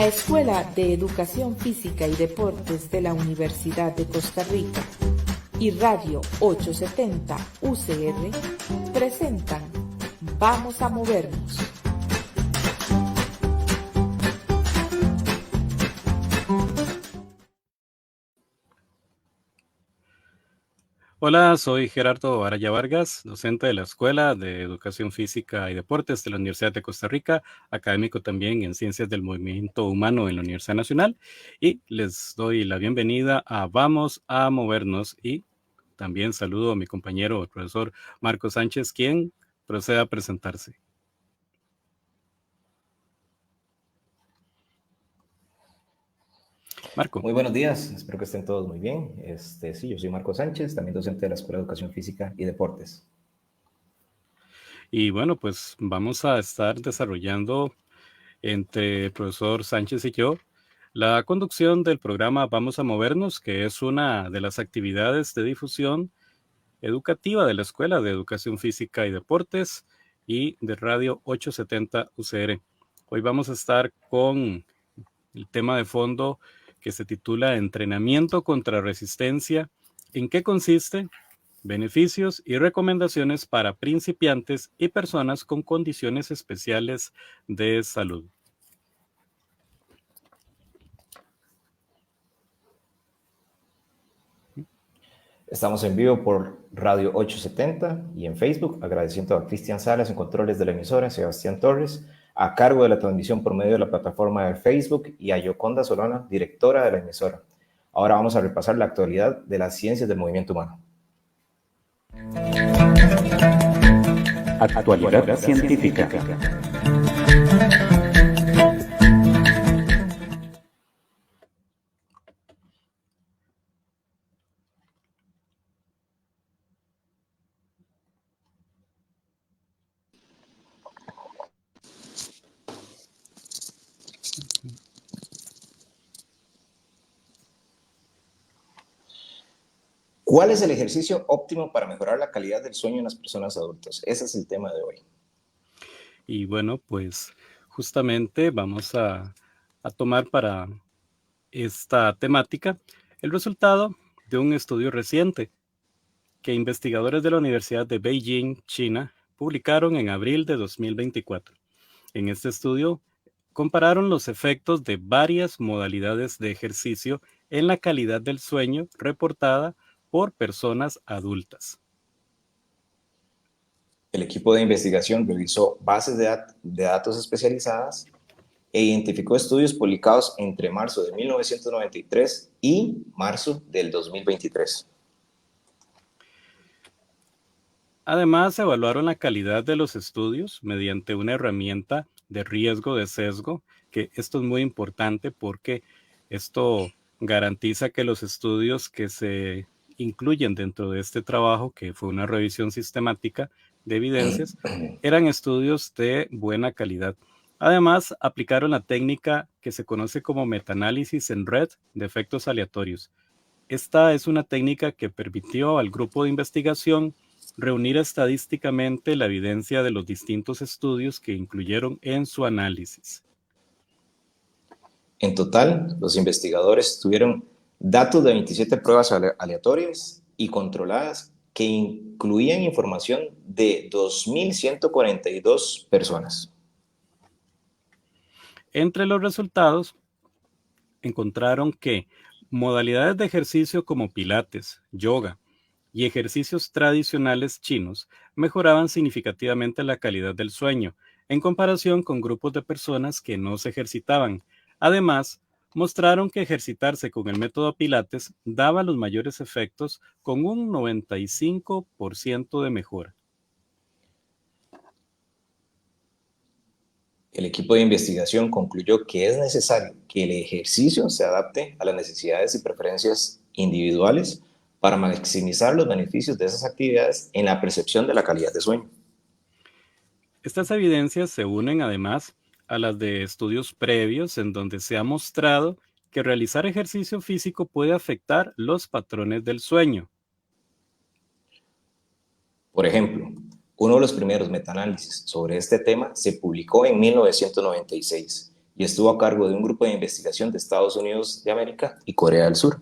La Escuela de Educación Física y Deportes de la Universidad de Costa Rica y Radio 870 UCR presentan Vamos a Movernos. Hola, soy Gerardo Araya Vargas, docente de la Escuela de Educación Física y Deportes de la Universidad de Costa Rica, académico también en Ciencias del Movimiento Humano en la Universidad Nacional, y les doy la bienvenida a Vamos a Movernos, y también saludo a mi compañero, el profesor Marco Sánchez, quien procede a presentarse. Marco. Muy buenos días, espero que estén todos muy bien. Sí, yo soy Marco Sánchez, también docente de la Escuela de Educación Física y Deportes. Y bueno, pues vamos a estar desarrollando entre el profesor Sánchez y yo la conducción del programa Vamos a Movernos, que es una de las actividades de difusión educativa de la Escuela de Educación Física y Deportes y de Radio 870 UCR. Hoy vamos a estar con el tema de fondo que se titula Entrenamiento contra Resistencia. ¿En qué consiste? Beneficios y recomendaciones para principiantes y personas con condiciones especiales de salud. Estamos en vivo por Radio 870 y en Facebook, agradeciendo a Cristian Salas en controles de la emisora, Sebastián Torres, a cargo de la transmisión por medio de la plataforma de Facebook, y a Yoconda Solana, directora de la emisora. Ahora vamos a repasar la actualidad de las ciencias del movimiento humano. Actualidad científica. ¿Cuál es el ejercicio óptimo para mejorar la calidad del sueño en las personas adultas? Ese es el tema de hoy. Y bueno, pues justamente vamos a tomar para esta temática el resultado de un estudio reciente que investigadores de la Universidad de Beijing, China, publicaron en abril de 2024. En este estudio compararon los efectos de varias modalidades de ejercicio en la calidad del sueño reportada por personas adultas. El equipo de investigación revisó bases de datos especializadas e identificó estudios publicados entre marzo de 1993 y marzo del 2023. Además, evaluaron la calidad de los estudios mediante una herramienta de riesgo de sesgo, que esto es muy importante porque esto garantiza que los estudios que se incluyen dentro de este trabajo, que fue una revisión sistemática de evidencias, eran estudios de buena calidad. Además, aplicaron la técnica que se conoce como metaanálisis en red de efectos aleatorios. Esta es una técnica que permitió al grupo de investigación reunir estadísticamente la evidencia de los distintos estudios que incluyeron en su análisis. En total, los investigadores tuvieron datos de 27 pruebas aleatorias y controladas que incluían información de 2.142 personas. Entre los resultados, encontraron que modalidades de ejercicio como pilates, yoga y ejercicios tradicionales chinos mejoraban significativamente la calidad del sueño en comparación con grupos de personas que no se ejercitaban. Además, mostraron que ejercitarse con el método Pilates daba los mayores efectos con un 95% de mejora. El equipo de investigación concluyó que es necesario que el ejercicio se adapte a las necesidades y preferencias individuales para maximizar los beneficios de esas actividades en la percepción de la calidad de sueño. Estas evidencias se unen además a las de estudios previos en donde se ha mostrado que realizar ejercicio físico puede afectar los patrones del sueño. Por ejemplo, uno de los primeros metaanálisis sobre este tema se publicó en 1996 y estuvo a cargo de un grupo de investigación de Estados Unidos de América y Corea del Sur.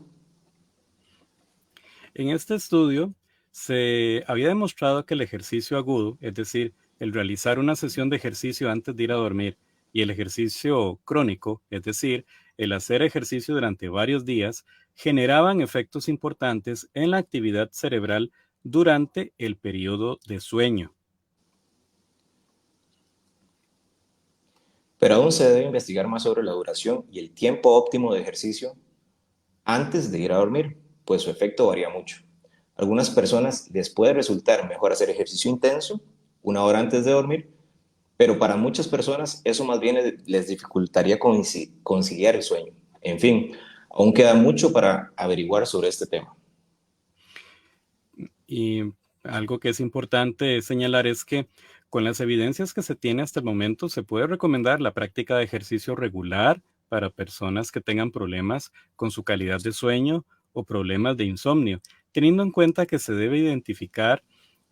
En este estudio se había demostrado que el ejercicio agudo, es decir, el realizar una sesión de ejercicio antes de ir a dormir, y el ejercicio crónico, es decir, el hacer ejercicio durante varios días, generaban efectos importantes en la actividad cerebral durante el periodo de sueño. Pero aún se debe investigar más sobre la duración y el tiempo óptimo de ejercicio antes de ir a dormir, pues su efecto varía mucho. A algunas personas les puede resultar mejor hacer ejercicio intenso 1 hora antes de dormir, pero para muchas personas eso más bien les dificultaría conciliar el sueño. En fin, aún queda mucho para averiguar sobre este tema. Y algo que es importante señalar es que con las evidencias que se tiene hasta el momento, se puede recomendar la práctica de ejercicio regular para personas que tengan problemas con su calidad de sueño o problemas de insomnio, teniendo en cuenta que se debe identificar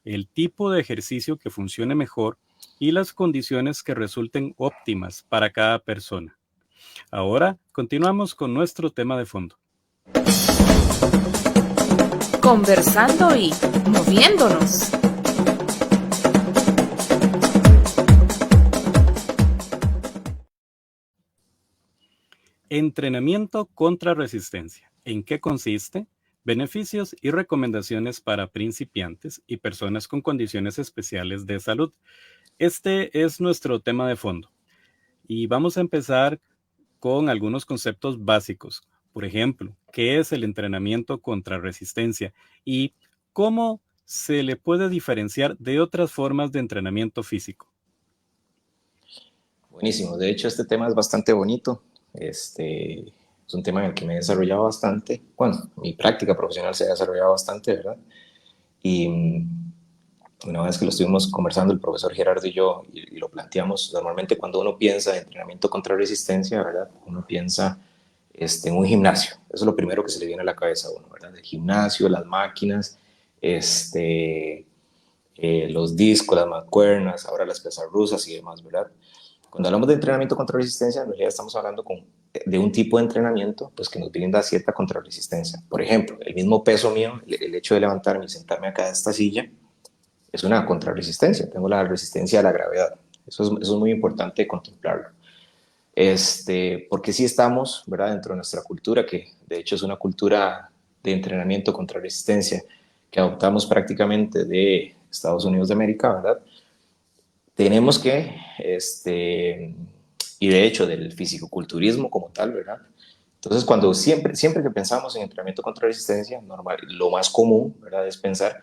el tipo de ejercicio que funcione mejor y las condiciones que resulten óptimas para cada persona. Ahora continuamos con nuestro tema de fondo. Conversando y moviéndonos. Entrenamiento contra resistencia. ¿En qué consiste? Beneficios y recomendaciones para principiantes y personas con condiciones especiales de salud. Este es nuestro tema de fondo y vamos a empezar con algunos conceptos básicos. Por ejemplo, ¿qué es el entrenamiento contra resistencia y cómo se le puede diferenciar de otras formas de entrenamiento físico? Buenísimo, de hecho este tema es bastante bonito. Es un tema en el que me he desarrollado bastante. Bueno, mi práctica profesional se ha desarrollado bastante, ¿verdad? Y una vez que lo estuvimos conversando el profesor Gerardo y yo y lo planteamos, normalmente cuando uno piensa en entrenamiento contra resistencia, ¿verdad? Uno piensa en un gimnasio. Eso es lo primero que se le viene a la cabeza a uno, ¿verdad? El gimnasio, las máquinas, los discos, las mancuernas, ahora las pesas rusas y demás, ¿verdad? Cuando hablamos de entrenamiento contra resistencia, en realidad estamos hablando de un tipo de entrenamiento pues, que nos brinda cierta contrarresistencia. Por ejemplo, el mismo peso mío, el hecho de levantarme y sentarme acá en esta silla, es una contrarresistencia. Tengo la resistencia a la gravedad. Eso es muy importante contemplarlo. Porque sí estamos, ¿verdad?, dentro de nuestra cultura, que de hecho es una cultura de entrenamiento contra resistencia que adoptamos prácticamente de Estados Unidos de América, ¿verdad? Tenemos que, y de hecho del fisicoculturismo como tal, ¿verdad? Entonces, siempre que pensamos en entrenamiento contra resistencia, normal, lo más común, ¿verdad?, es pensar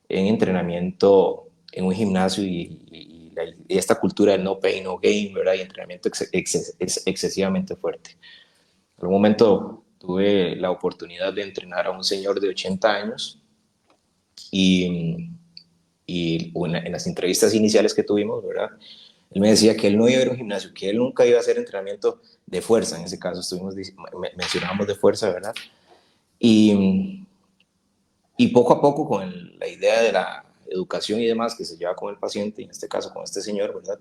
en entrenamiento en un gimnasio y esta cultura del no pain, no gain, ¿verdad?, y entrenamiento excesivamente fuerte. En un momento tuve la oportunidad de entrenar a un señor de 80 años y en las entrevistas iniciales que tuvimos, ¿verdad?, él me decía que él no iba a ir a un gimnasio, que él nunca iba a hacer entrenamiento de fuerza. En ese caso mencionábamos de fuerza, ¿verdad? Y poco a poco, con la idea de la educación y demás que se lleva con el paciente, en este caso con este señor, ¿verdad?,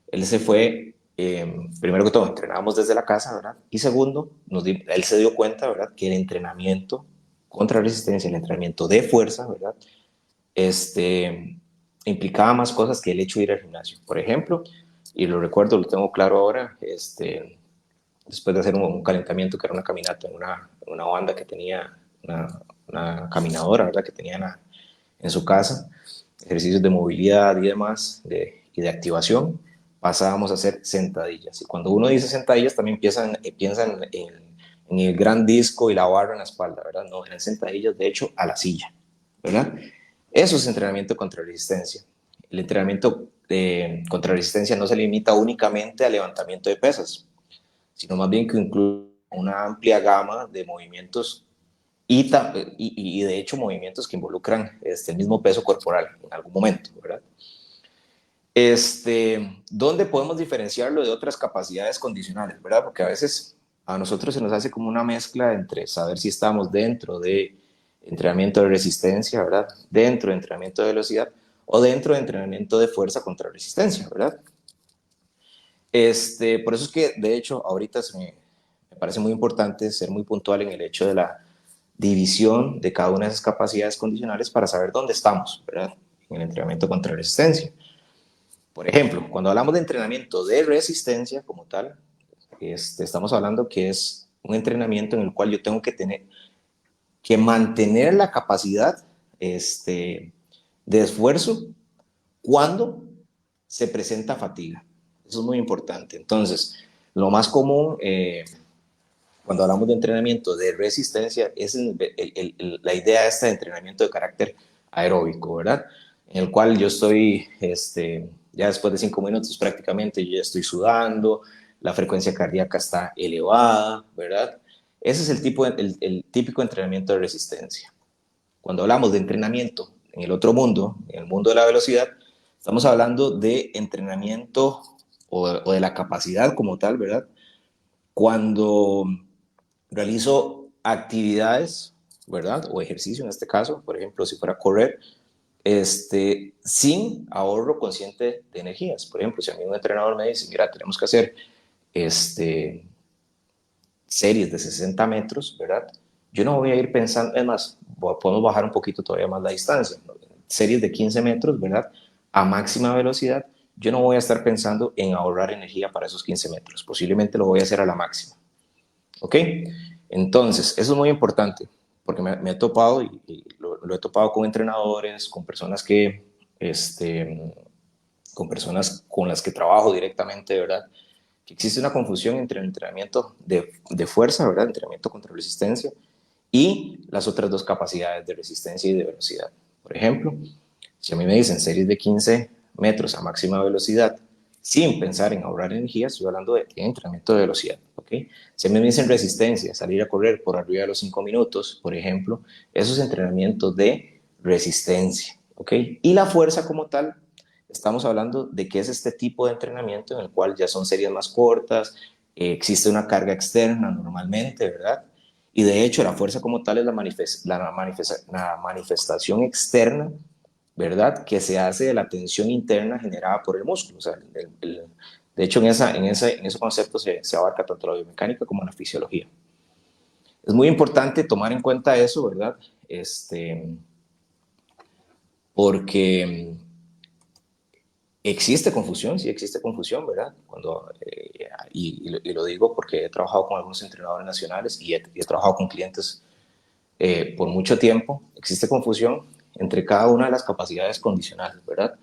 él se fue, primero que todo, entrenábamos desde la casa, ¿verdad? Y segundo, él se dio cuenta, ¿verdad?, que el entrenamiento contra resistencia, el entrenamiento de fuerza, ¿verdad?, implicaba más cosas que el hecho de ir al gimnasio. Por ejemplo, y lo recuerdo, lo tengo claro ahora, después de hacer un calentamiento, que era una caminata en una banda que tenía, una caminadora, ¿verdad?, que tenía en su casa, ejercicios de movilidad y demás, y de activación, pasábamos a hacer sentadillas. Y cuando uno dice sentadillas, también piensan en el gran disco y la barra en la espalda, ¿verdad? No, eran sentadillas, de hecho, a la silla, ¿verdad? Eso es entrenamiento contra resistencia. El entrenamiento contra resistencia no se limita únicamente al levantamiento de pesas, sino más bien que incluye una amplia gama de movimientos y de hecho movimientos que involucran el mismo peso corporal en algún momento, ¿verdad? ¿Dónde podemos diferenciarlo de otras capacidades condicionales, ¿verdad? Porque a veces a nosotros se nos hace como una mezcla entre saber si estamos dentro de entrenamiento de resistencia, ¿verdad?, dentro de entrenamiento de velocidad o dentro de entrenamiento de fuerza contra resistencia, ¿verdad? Por eso es que, de hecho, ahorita me parece muy importante ser muy puntual en el hecho de la división de cada una de esas capacidades condicionales para saber dónde estamos, ¿verdad? En el entrenamiento contra resistencia. Por ejemplo, cuando hablamos de entrenamiento de resistencia como tal, estamos hablando que es un entrenamiento en el cual yo tengo que tener que mantener la capacidad de esfuerzo cuando se presenta fatiga. Eso es muy importante. Entonces, lo más común cuando hablamos de entrenamiento de resistencia es la idea esta de entrenamiento de carácter aeróbico, ¿verdad? En el cual yo estoy, ya después de 5 minutos prácticamente, yo ya estoy sudando, la frecuencia cardíaca está elevada, ¿verdad? Ese es el típico entrenamiento de resistencia. Cuando hablamos de entrenamiento en el otro mundo, en el mundo de la velocidad, estamos hablando de entrenamiento o de la capacidad como tal, ¿verdad? Cuando realizo actividades, ¿verdad? O ejercicio en este caso, por ejemplo, si fuera a correr, sin ahorro consciente de energías. Por ejemplo, si a mí un entrenador me dice, mira, tenemos que hacer series de 60 metros, ¿verdad? Yo no voy a ir pensando, es más, podemos bajar un poquito todavía más la distancia, ¿no? Series de 15 metros, ¿verdad? A máxima velocidad, yo no voy a estar pensando en ahorrar energía para esos 15 metros, posiblemente lo voy a hacer a la máxima, ¿ok? Entonces, eso es muy importante, porque me he topado, y lo he topado con entrenadores, con personas con personas con las que trabajo directamente, ¿verdad? Que existe una confusión entre el entrenamiento de fuerza, ¿verdad? Entrenamiento contra resistencia, y las otras dos capacidades de resistencia y de velocidad. Por ejemplo, si a mí me dicen series de 15 metros a máxima velocidad, sin pensar en ahorrar energía, estoy hablando de entrenamiento de velocidad, ¿ok? Si a mí me dicen resistencia, salir a correr por arriba de los 5 minutos, por ejemplo, eso es entrenamiento de resistencia, ¿ok? Y la fuerza como tal, estamos hablando de que es este tipo de entrenamiento en el cual ya son series más cortas, existe una carga externa normalmente, ¿verdad? Y de hecho la fuerza como tal es la manifestación externa, ¿verdad? Que se hace de la tensión interna generada por el músculo. O sea, de hecho, en ese concepto se abarca tanto la biomecánica como la fisiología. Es muy importante tomar en cuenta eso, ¿verdad? Porque existe confusión, sí existe confusión, ¿verdad? Y lo digo porque he trabajado con algunos entrenadores nacionales y he trabajado con clientes por mucho tiempo. Existe confusión entre cada una de las capacidades condicionales, ¿verdad?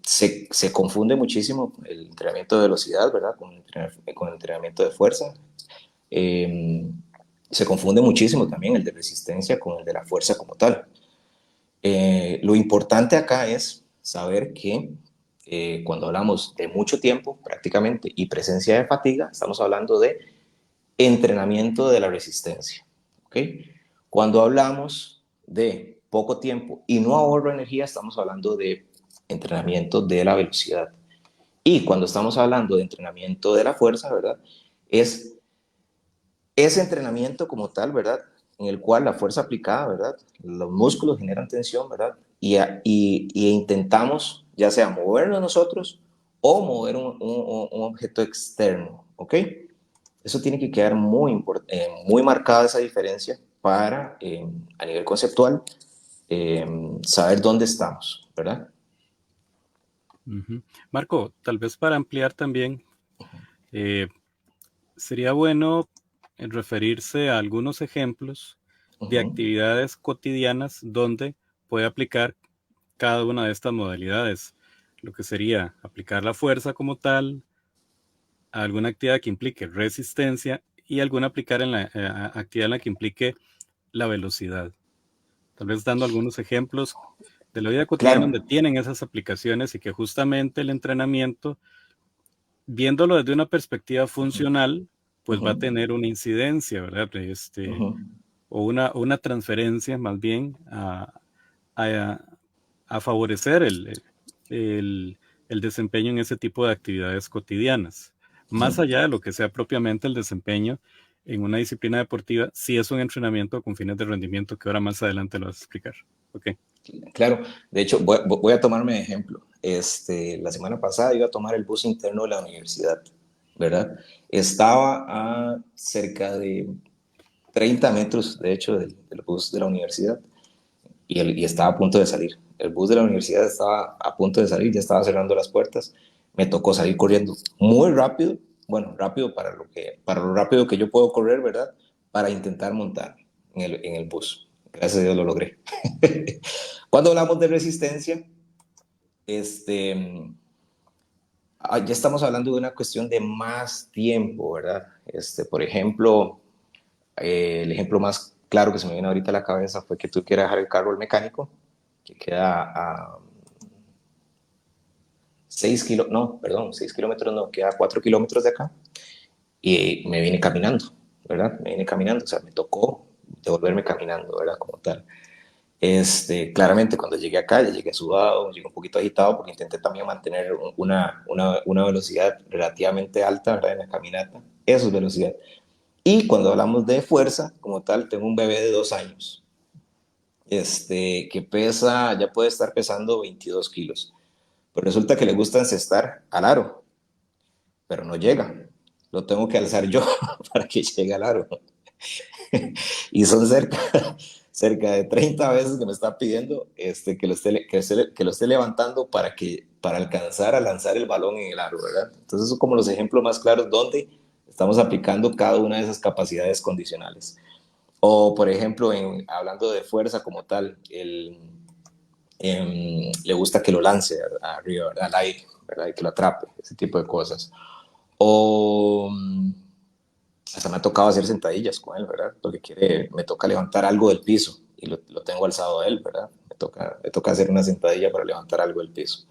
Se confunde muchísimo el entrenamiento de velocidad, ¿verdad? Con el entrenamiento de fuerza. Se confunde muchísimo también el de resistencia con el de la fuerza como tal. Lo importante acá es saber que cuando hablamos de mucho tiempo prácticamente y presencia de fatiga, estamos hablando de entrenamiento de la resistencia. ¿Ok? Cuando hablamos de poco tiempo y no ahorro energía, estamos hablando de entrenamiento de la velocidad. Y cuando estamos hablando de entrenamiento de la fuerza, ¿verdad? Es ese entrenamiento como tal, ¿verdad? En el cual la fuerza aplicada, ¿verdad? Los músculos generan tensión, ¿verdad? Y intentamos ya sea movernos nosotros o mover un objeto externo, ¿ok? Eso tiene que quedar muy marcada esa diferencia para, a nivel conceptual, saber dónde estamos, ¿verdad? Ujú. Marco, tal vez para ampliar también, eh, sería bueno referirse a algunos ejemplos de actividades cotidianas donde puede aplicar cada una de estas modalidades, lo que sería aplicar la fuerza como tal, a alguna actividad que implique resistencia y alguna aplicar en la actividad en la que implique la velocidad. Tal vez dando algunos ejemplos de la vida cotidiana Claro. donde tienen esas aplicaciones y que justamente el entrenamiento, viéndolo desde una perspectiva funcional, pues va a tener una incidencia, ¿verdad? O una transferencia más bien a, a favorecer el desempeño en ese tipo de actividades cotidianas, más allá de lo que sea propiamente el desempeño en una disciplina deportiva, sí es un entrenamiento con fines de rendimiento, que ahora más adelante lo vas a explicar. Ok. Claro, de hecho, voy a tomarme de ejemplo. La semana pasada iba a tomar el bus interno de la universidad, ¿verdad? Estaba a cerca de 30 metros, de hecho, del bus de la universidad y estaba a punto de salir. El bus de la universidad estaba a punto de salir, ya estaba cerrando las puertas. Me tocó salir corriendo muy rápido, bueno, rápido para lo rápido que yo puedo correr, ¿verdad? Para intentar montar en el bus. Gracias a Dios lo logré. Cuando hablamos de resistencia, ya estamos hablando de una cuestión de más tiempo, ¿verdad? Por ejemplo, el ejemplo más claro que se me viene ahorita a la cabeza fue que tú quieras dejar el carro al mecánico, que queda a 6 kilómetros, no, queda 4 kilómetros de acá, y me vine caminando, ¿verdad? Me vine caminando, o sea, me tocó devolverme caminando, ¿verdad? Como tal. Claramente cuando llegué acá, ya llegué sudado, llegué un poquito agitado porque intenté también mantener una velocidad relativamente alta, ¿verdad? En la caminata. Eso es velocidad. Y cuando hablamos de fuerza, como tal, tengo un bebé de 2 años, que pesa, ya puede estar pesando 22 kilos. Pero resulta que le gusta encestar al aro, pero no llega. Lo tengo que alzar yo para que llegue al aro. Y son cerca de 30 veces que me está pidiendo que lo esté levantando para alcanzar a lanzar el balón en el aro, ¿verdad? Entonces son como los ejemplos más claros donde estamos aplicando cada una de esas capacidades condicionales. O, por ejemplo, hablando de fuerza como tal, le gusta que lo lance arriba, ¿verdad? Al aire, ¿verdad? Y que lo atrape, ese tipo de cosas. O hasta me ha tocado hacer sentadillas con él, ¿verdad? Porque me toca levantar algo del piso y lo tengo alzado a él, ¿verdad? Me toca hacer una sentadilla para levantar algo del piso.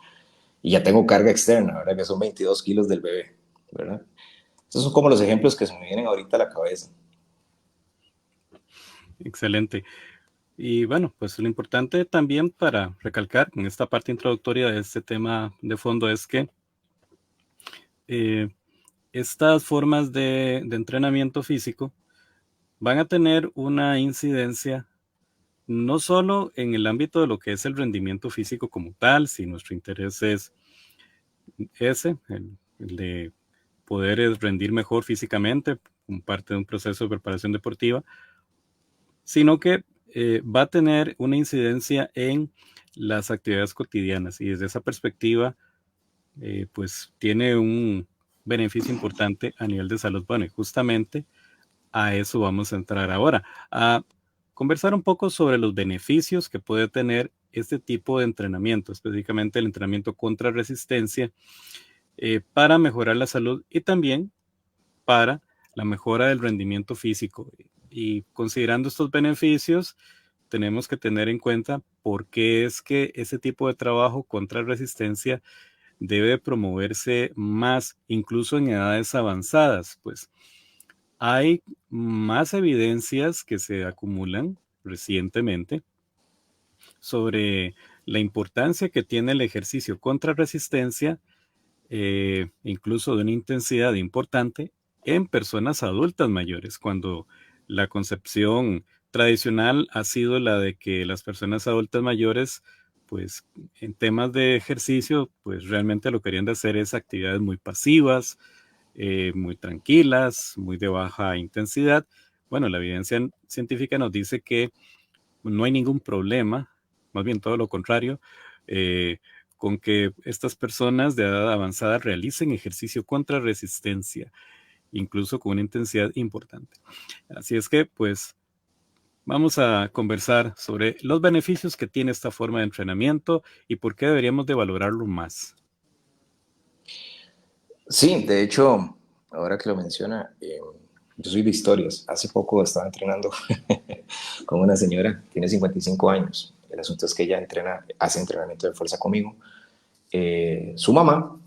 Y ya tengo carga externa, ¿verdad? Que son 22 kilos del bebé, ¿verdad? Esos son como los ejemplos que se me vienen ahorita a la cabeza. Excelente. Y bueno, pues lo importante también para recalcar en esta parte introductoria de este tema de fondo es que estas formas de entrenamiento físico van a tener una incidencia no solo en el ámbito de lo que es el rendimiento físico como tal, si nuestro interés es ese, el de poder rendir mejor físicamente como parte de un proceso de preparación deportiva, sino que va a tener una incidencia en las actividades cotidianas y desde esa perspectiva, pues tiene un beneficio importante a nivel de salud. Bueno, y justamente a eso vamos a entrar ahora, a conversar un poco sobre los beneficios que puede tener este tipo de entrenamiento, específicamente el entrenamiento contra resistencia, para mejorar la salud y también para la mejora del rendimiento físico. Y considerando estos beneficios, tenemos que tener en cuenta por qué es que ese tipo de trabajo contra resistencia debe promoverse más, incluso en edades avanzadas, pues hay más evidencias que se acumulan recientemente sobre la importancia que tiene el ejercicio contra resistencia, incluso de una intensidad importante en personas adultas mayores, cuando la concepción tradicional ha sido la de que las personas adultas mayores, pues en temas de ejercicio, pues realmente lo que querían de hacer es actividades muy pasivas, muy tranquilas, muy de baja intensidad. Bueno, la evidencia científica nos dice que no hay ningún problema, más bien todo lo contrario, eh, con que estas personas de edad avanzada realicen ejercicio contra resistencia, incluso con una intensidad importante. Así es que, pues, vamos a conversar sobre los beneficios que tiene esta forma de entrenamiento y por qué deberíamos de valorarlo más. Sí, de hecho, ahora que lo menciona, yo soy de historias. Hace poco estaba entrenando con una señora, tiene 55 años. El asunto es que ella hace entrenamiento de fuerza conmigo. Su mamá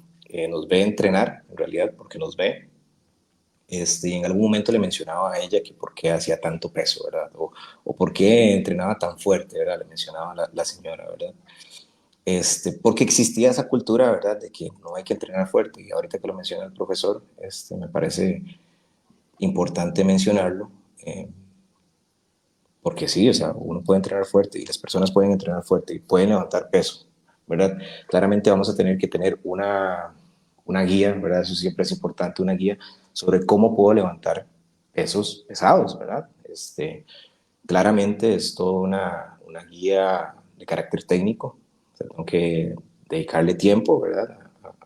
nos ve entrenar, en realidad, porque nos ve. Y en algún momento le mencionaba a ella que por qué hacía tanto peso, ¿verdad? O por qué entrenaba tan fuerte, ¿verdad? Le mencionaba la señora, ¿verdad? Porque existía esa cultura, ¿verdad? De que no hay que entrenar fuerte. Y ahorita que lo menciona el profesor, me parece importante mencionarlo, porque sí, o sea, uno puede entrenar fuerte y las personas pueden entrenar fuerte y pueden levantar peso, ¿verdad? Claramente vamos a tener que tener una guía, ¿verdad? Eso siempre es importante, una guía sobre cómo puedo levantar pesos pesados, ¿verdad? Claramente es toda una guía de carácter técnico, o sea, tengo que dedicarle tiempo, ¿verdad?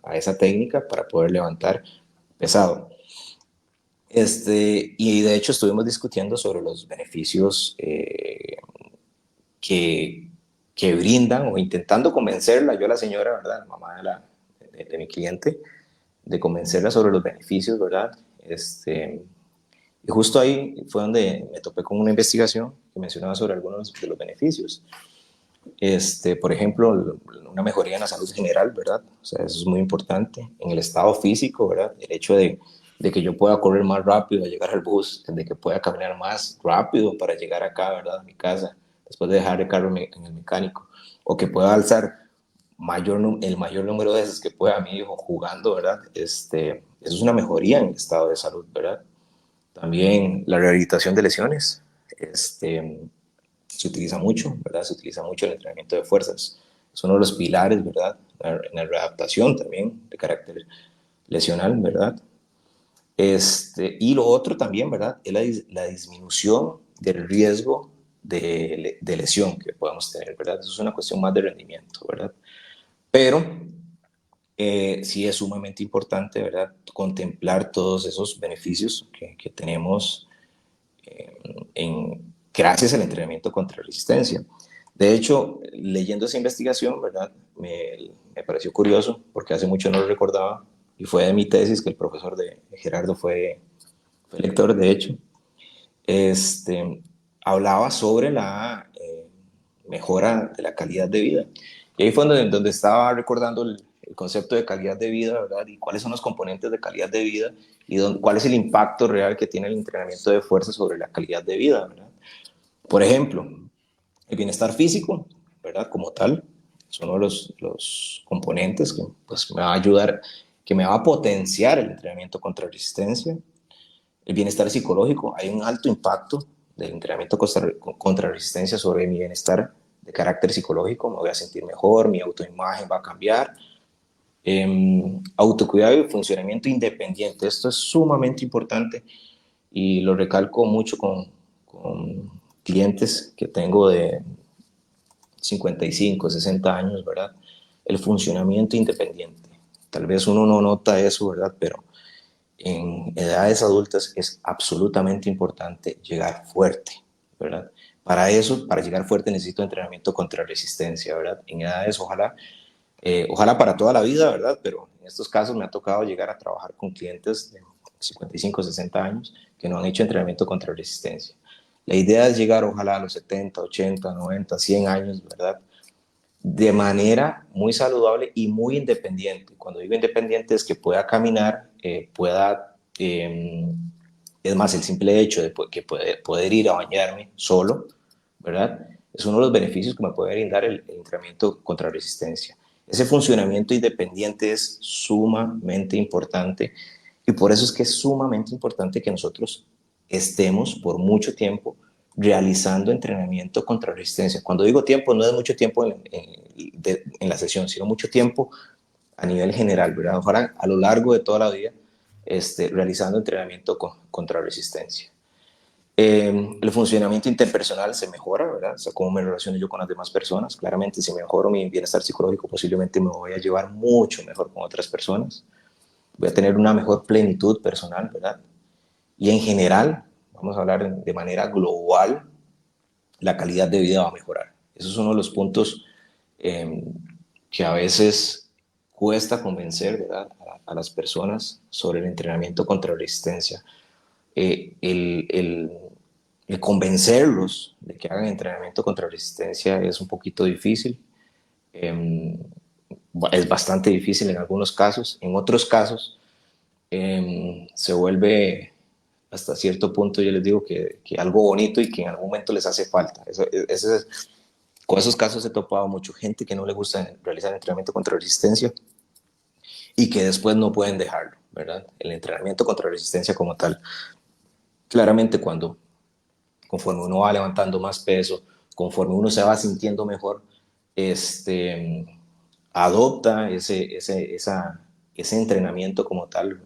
A esa técnica para poder levantar pesado. Y de hecho estuvimos discutiendo sobre los beneficios que, que brindan o intentando convencerla, yo a la señora, ¿verdad? La mamá de mi cliente, de convencerla sobre los beneficios, ¿verdad? Y justo ahí fue donde me topé con una investigación que mencionaba sobre algunos de los beneficios. Por ejemplo, una mejoría en la salud general, ¿verdad? O sea, eso es muy importante. En el estado físico, ¿verdad? El hecho de que yo pueda correr más rápido a llegar al bus, de que pueda caminar más rápido para llegar acá, ¿verdad? A mi casa, después de dejar el carro en el mecánico. O que pueda alzar el mayor número de veces que pueda mi hijo jugando, ¿verdad? Eso es una mejoría en el estado de salud, ¿verdad? También la rehabilitación de lesiones. Se utiliza mucho, ¿verdad? Se utiliza mucho el entrenamiento de fuerzas. Es uno de los pilares, ¿verdad? En la readaptación también de carácter lesional, ¿verdad? Y lo otro también, ¿verdad? Es la disminución del riesgo de lesión que podamos tener, ¿verdad? Eso es una cuestión más de rendimiento, ¿verdad? Pero sí es sumamente importante, ¿verdad? Contemplar todos esos beneficios que tenemos gracias al entrenamiento contra resistencia. De hecho, leyendo esa investigación, ¿verdad? Me pareció curioso porque hace mucho no lo recordaba y fue de mi tesis que el profesor de Gerardo fue lector, de hecho. Hablaba sobre la mejora de la calidad de vida. Y ahí fue donde estaba recordando el concepto de calidad de vida, ¿verdad? Y cuáles son los componentes de calidad de vida y cuál es el impacto real que tiene el entrenamiento de fuerza sobre la calidad de vida, ¿verdad? Por ejemplo, el bienestar físico, ¿verdad? Como tal, es uno de los componentes que pues, me va a ayudar, que me va a potenciar el entrenamiento contra resistencia. El bienestar psicológico, hay un alto impacto del entrenamiento contra resistencia sobre mi bienestar de carácter psicológico, me voy a sentir mejor, mi autoimagen va a cambiar. Autocuidado y funcionamiento independiente, esto es sumamente importante y lo recalco mucho con clientes que tengo de 55, 60 años, ¿verdad? El funcionamiento independiente. Tal vez uno no nota eso, ¿verdad? Pero en edades adultas es absolutamente importante llegar fuerte, ¿verdad? Para eso, para llegar fuerte necesito entrenamiento contra resistencia, ¿verdad? En edades, ojalá para toda la vida, ¿verdad? Pero en estos casos me ha tocado llegar a trabajar con clientes de 55, 60 años que no han hecho entrenamiento contra resistencia. La idea es llegar, ojalá, a los 70, 80, 90, 100 años, ¿verdad? De manera muy saludable y muy independiente. Cuando digo independiente es que pueda caminar, es más, el simple hecho de que poder ir a bañarme solo, ¿verdad? Es uno de los beneficios que me puede brindar el entrenamiento contra resistencia. Ese funcionamiento independiente es sumamente importante y por eso es que es sumamente importante que nosotros estemos por mucho tiempo realizando entrenamiento contra resistencia. Cuando digo tiempo, no es mucho tiempo en la sesión, sino mucho tiempo a nivel general, ¿verdad? Ojalá a lo largo de toda la vida realizando entrenamiento contra resistencia. El funcionamiento interpersonal se mejora, ¿verdad? O sea, cómo me relaciono yo con las demás personas. Claramente, si mejoro mi bienestar psicológico, posiblemente me voy a llevar mucho mejor con otras personas. Voy a tener una mejor plenitud personal, ¿verdad? Y en general, vamos a hablar de manera global, la calidad de vida va a mejorar. Eso es uno de los puntos que a veces cuesta convencer, ¿verdad? A las personas sobre el entrenamiento contra resistencia. El convencerlos de que hagan entrenamiento contra resistencia es un poquito difícil. Es bastante difícil en algunos casos. En otros casos se vuelve hasta cierto punto, yo les digo que algo bonito y que en algún momento les hace falta. Con esos casos he topado mucho gente que no le gusta realizar entrenamiento contra resistencia y que después no pueden dejarlo, ¿verdad? El entrenamiento contra resistencia como tal. Claramente conforme uno va levantando más peso, conforme uno se va sintiendo mejor, este, adopta ese entrenamiento como tal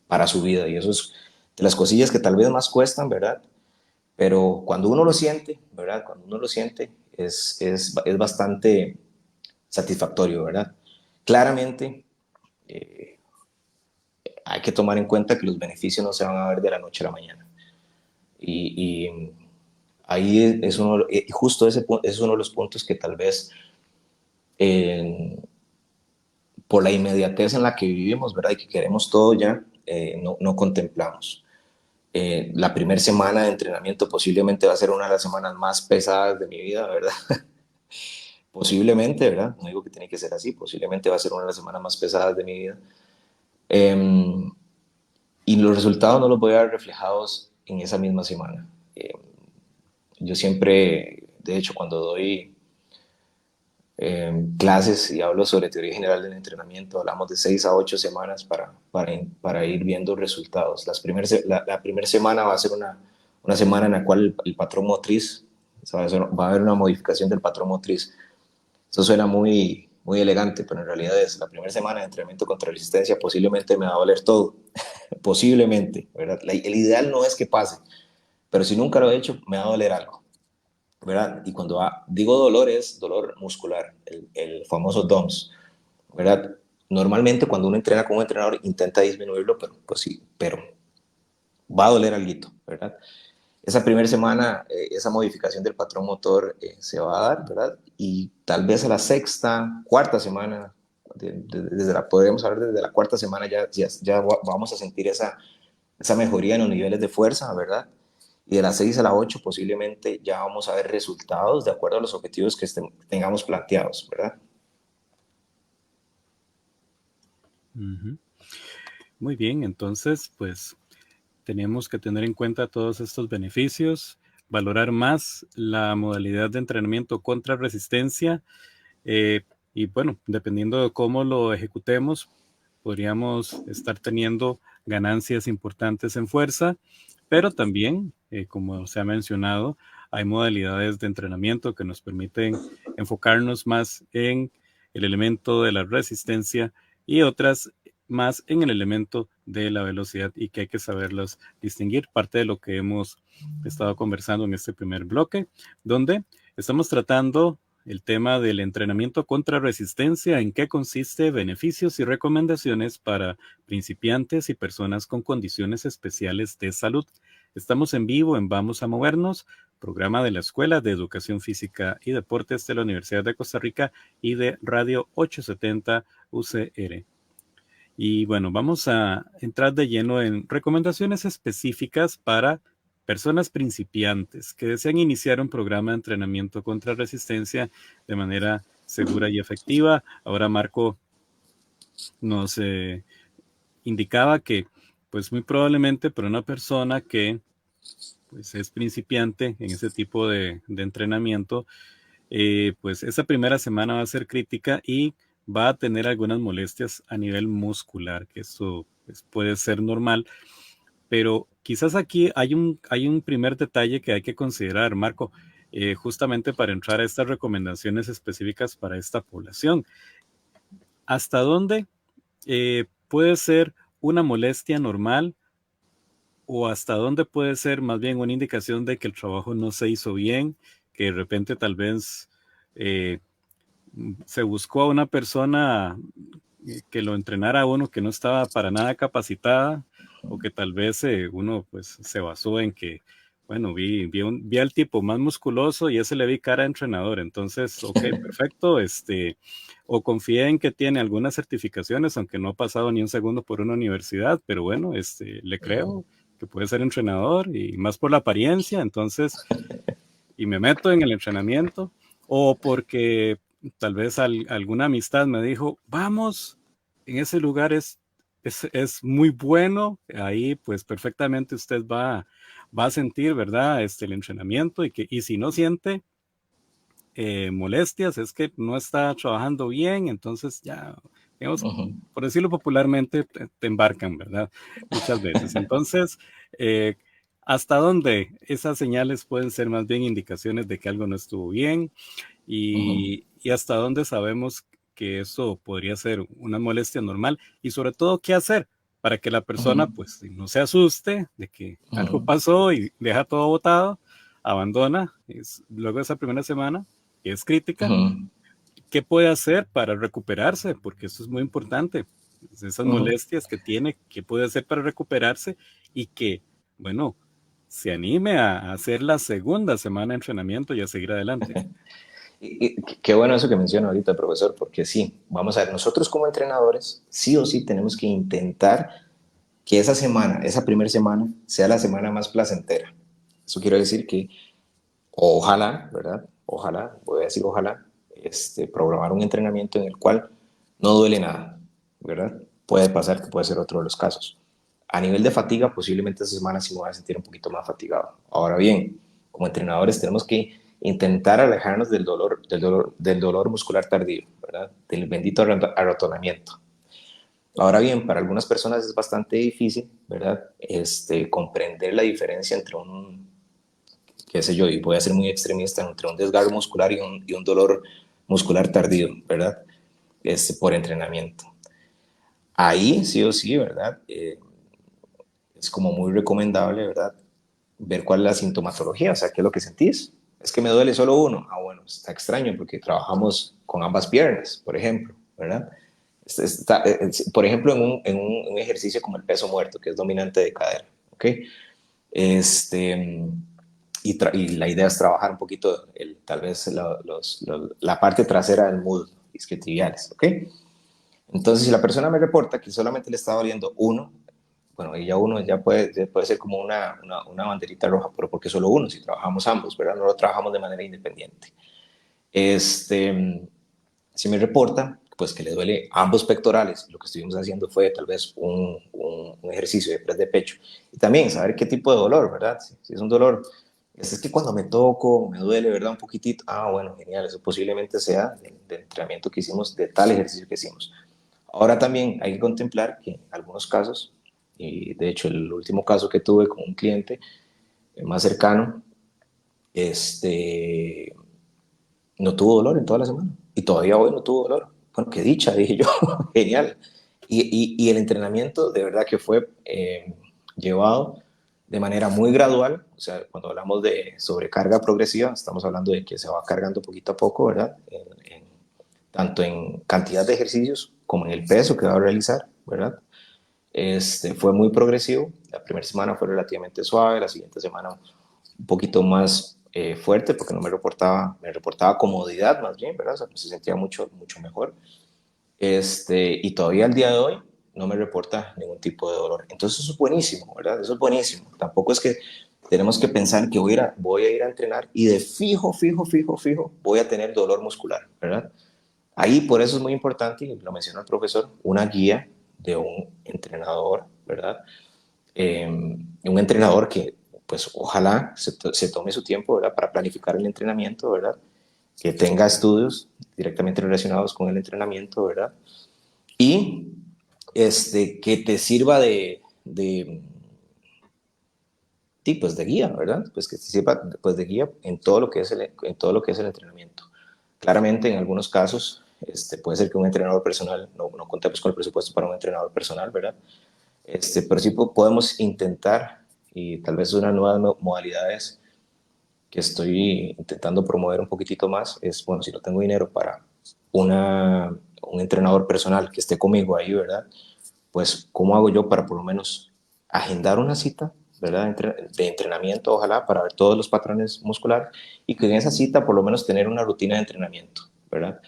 para su vida. Y eso es de las cosillas que tal vez más cuestan, ¿verdad? Pero cuando uno lo siente, ¿verdad? Cuando uno lo siente, es bastante satisfactorio, ¿verdad? Claramente, hay que tomar en cuenta que los beneficios no se van a ver de la noche a la mañana. Y ahí es uno, justo ese es uno de los puntos que tal vez eh, por la inmediatez en la que vivimos, ¿verdad? Y que queremos todo ya, no contemplamos. La primera semana de entrenamiento posiblemente va a ser una de las semanas más pesadas de mi vida, ¿verdad? Posiblemente, ¿verdad? No digo que tiene que ser así, posiblemente va a ser una de las semanas más pesadas de mi vida. Eh, y los resultados no los voy a ver reflejados en esa misma semana. Yo siempre, de hecho, cuando doy clases y hablo sobre teoría general del entrenamiento, hablamos de 6 a 8 semanas para ir viendo resultados. La primera semana va a ser una semana en la cual el patrón motriz, va a haber una modificación del patrón motriz. Eso suena muy elegante, pero en realidad es la primera semana de entrenamiento contra resistencia, posiblemente me va a doler todo, posiblemente, ¿verdad? El ideal no es que pase, pero si nunca lo he hecho, me va a doler algo, ¿verdad? Y cuando digo dolor es dolor muscular, el famoso DOMS, ¿verdad? Normalmente cuando uno entrena con un entrenador intenta disminuirlo, pero pues sí, pero va a doler algo, ¿verdad? Esa primera semana, esa modificación del patrón motor se va a dar, ¿verdad? Y tal vez a la sexta, cuarta semana, podríamos hablar desde la cuarta semana, ya vamos a sentir esa mejoría en los niveles de fuerza, ¿verdad? Y de las 6 a las 8 posiblemente ya vamos a ver resultados de acuerdo a los objetivos que tengamos planteados, ¿verdad? Ujú. Muy bien, entonces, pues tenemos que tener en cuenta todos estos beneficios, valorar más la modalidad de entrenamiento contra resistencia eh, y bueno, dependiendo de cómo lo ejecutemos, podríamos estar teniendo ganancias importantes en fuerza, pero también, como se ha mencionado, hay modalidades de entrenamiento que nos permiten enfocarnos más en el elemento de la resistencia y otras más en el elemento de la velocidad y que hay que saberlos distinguir. Parte de lo que hemos estado conversando en este primer bloque, donde estamos tratando el tema del entrenamiento contra resistencia, en qué consiste, beneficios y recomendaciones para principiantes y personas con condiciones especiales de salud. Estamos en vivo en Vamos a Movernos, programa de la Escuela de Educación Física y Deportes de la Universidad de Costa Rica y de Radio 870 UCR. Y bueno, vamos a entrar de lleno en recomendaciones específicas para personas principiantes que desean iniciar un programa de entrenamiento contra resistencia de manera segura y efectiva. Ahora Marco nos indicaba que pues muy probablemente para una persona que pues es principiante en ese tipo de entrenamiento, pues esa primera semana va a ser crítica y va a tener algunas molestias a nivel muscular, que eso pues, puede ser normal, pero quizás aquí hay un primer detalle que hay que considerar, Marco, justamente para entrar a estas recomendaciones específicas para esta población. ¿Hasta dónde puede ser una molestia normal o hasta dónde puede ser más bien una indicación de que el trabajo no se hizo bien, que de repente tal vez eh, se buscó a una persona que lo entrenara a uno que no estaba para nada capacitada o que tal vez uno pues se basó en que, bueno, vi al tipo más musculoso y ese le vi cara de entrenador, entonces, ok, perfecto, o confié en que tiene algunas certificaciones, aunque no ha pasado ni un segundo por una universidad, pero bueno, le creo que puede ser entrenador y más por la apariencia, entonces, y me meto en el entrenamiento, o porque tal vez alguna amistad me dijo, vamos, en ese lugar es muy bueno, ahí pues perfectamente usted va a sentir, ¿verdad? El entrenamiento y si no siente molestias, es que no está trabajando bien, entonces ya digamos, Ujú, por decirlo popularmente, te embarcan, ¿verdad? Muchas veces. Entonces, eh, ¿hasta dónde esas señales pueden ser más bien indicaciones de que algo no estuvo bien? ujú, Y hasta dónde sabemos que eso podría ser una molestia normal y sobre todo qué hacer para que la persona ujú, pues no se asuste de que algo ujú, pasó y deja todo botado, abandona luego de esa primera semana, que es crítica. ujú, ¿Qué puede hacer para recuperarse? Porque eso es muy importante. Esas ujú. molestias que tiene, ¿qué puede hacer para recuperarse? Y que, bueno, se anime a hacer la segunda semana de entrenamiento y a seguir adelante. Qué bueno eso que menciona ahorita, profesor, porque sí, vamos a ver, nosotros como entrenadores, sí o sí tenemos que intentar que esa semana, esa primera semana, sea la semana más placentera. Eso quiere decir que ojalá, ¿verdad? Ojalá, voy a decir ojalá, programar un entrenamiento en el cual no duele nada, ¿verdad? Puede pasar que puede ser otro de los casos. A nivel de fatiga, posiblemente esa semana sí me voy a sentir un poquito más fatigado. Ahora bien, como entrenadores tenemos que intentar alejarnos del dolor muscular tardío, ¿verdad? Del bendito arrotonamiento. Ahora bien, para algunas personas es bastante difícil, ¿verdad? Comprender la diferencia entre qué sé yo, y voy a ser muy extremista, entre un desgarro muscular y un dolor muscular tardío, ¿verdad? Por entrenamiento. Ahí sí o sí, ¿verdad? Es como muy recomendable, ¿verdad? Ver cuál es la sintomatología, o sea, qué es lo que sentís. Es que me duele solo uno. Ah, bueno, está extraño porque trabajamos con ambas piernas, por ejemplo, ¿verdad? Por ejemplo, un ejercicio como el peso muerto, que es dominante de cadera, ¿ok? Este, y la idea es trabajar un poquito, tal vez la parte trasera del muslo, isquiotibiales, ¿ok? Entonces, si la persona me reporta que solamente le está doliendo uno, bueno, y ya uno ya puede ser como una banderita roja, pero porque solo uno, si trabajamos ambos, ¿verdad? No lo trabajamos de manera independiente. Este, si me reporta, pues que le duele ambos pectorales, lo que estuvimos haciendo fue tal vez un ejercicio de press de pecho. Y también saber qué tipo de dolor, ¿verdad? Si es un dolor, es que cuando me toco, me duele, ¿verdad? Un poquitito. Ah, bueno, genial, eso posiblemente sea del entrenamiento que hicimos, de tal ejercicio que hicimos. Ahora también hay que contemplar que en algunos casos, y de hecho el último caso que tuve con un cliente más cercano, este, no tuvo dolor en toda la semana. Y todavía hoy no tuvo dolor. Bueno, qué dicha, dije yo, genial. Y el entrenamiento de verdad que fue llevado de manera muy gradual. O sea, cuando hablamos de sobrecarga progresiva, estamos hablando de que se va cargando poquito a poco, ¿verdad? Tanto en cantidad de ejercicios como en el peso que va a realizar, ¿verdad? Fue muy progresivo. La primera semana fue relativamente suave, la siguiente semana un poquito más fuerte porque no me reportaba comodidad más bien, ¿verdad? O sea, se sentía mucho, mucho mejor. Y todavía al día de hoy no me reporta ningún tipo de dolor. Entonces eso es buenísimo, ¿verdad? Eso es buenísimo. Tampoco es que tenemos que pensar que voy a ir a entrenar y de fijo, fijo, fijo, fijo, voy a tener dolor muscular, ¿verdad? Ahí por eso es muy importante, y lo mencionó el profesor, una guía de un entrenador, ¿verdad? Un entrenador que, pues, ojalá se tome su tiempo, ¿verdad? Para planificar el entrenamiento, ¿verdad? Que tenga estudios directamente relacionados con el entrenamiento, ¿verdad? Y que te sirva pues de guía, ¿verdad? Pues que te sirva pues de guía en todo lo que es el entrenamiento. Claramente, en algunos casos, puede ser que un entrenador personal, no contemos con el presupuesto para un entrenador personal, ¿verdad? Pero sí podemos intentar, y tal vez una nueva modalidades que estoy intentando promover un poquitito más, es, bueno, si no tengo dinero para un entrenador personal que esté conmigo ahí, ¿verdad? Pues, ¿cómo hago yo para por lo menos agendar una cita, ¿verdad? De entrenamiento, ojalá, para ver todos los patrones musculares y que en esa cita por lo menos tener una rutina de entrenamiento, ¿verdad?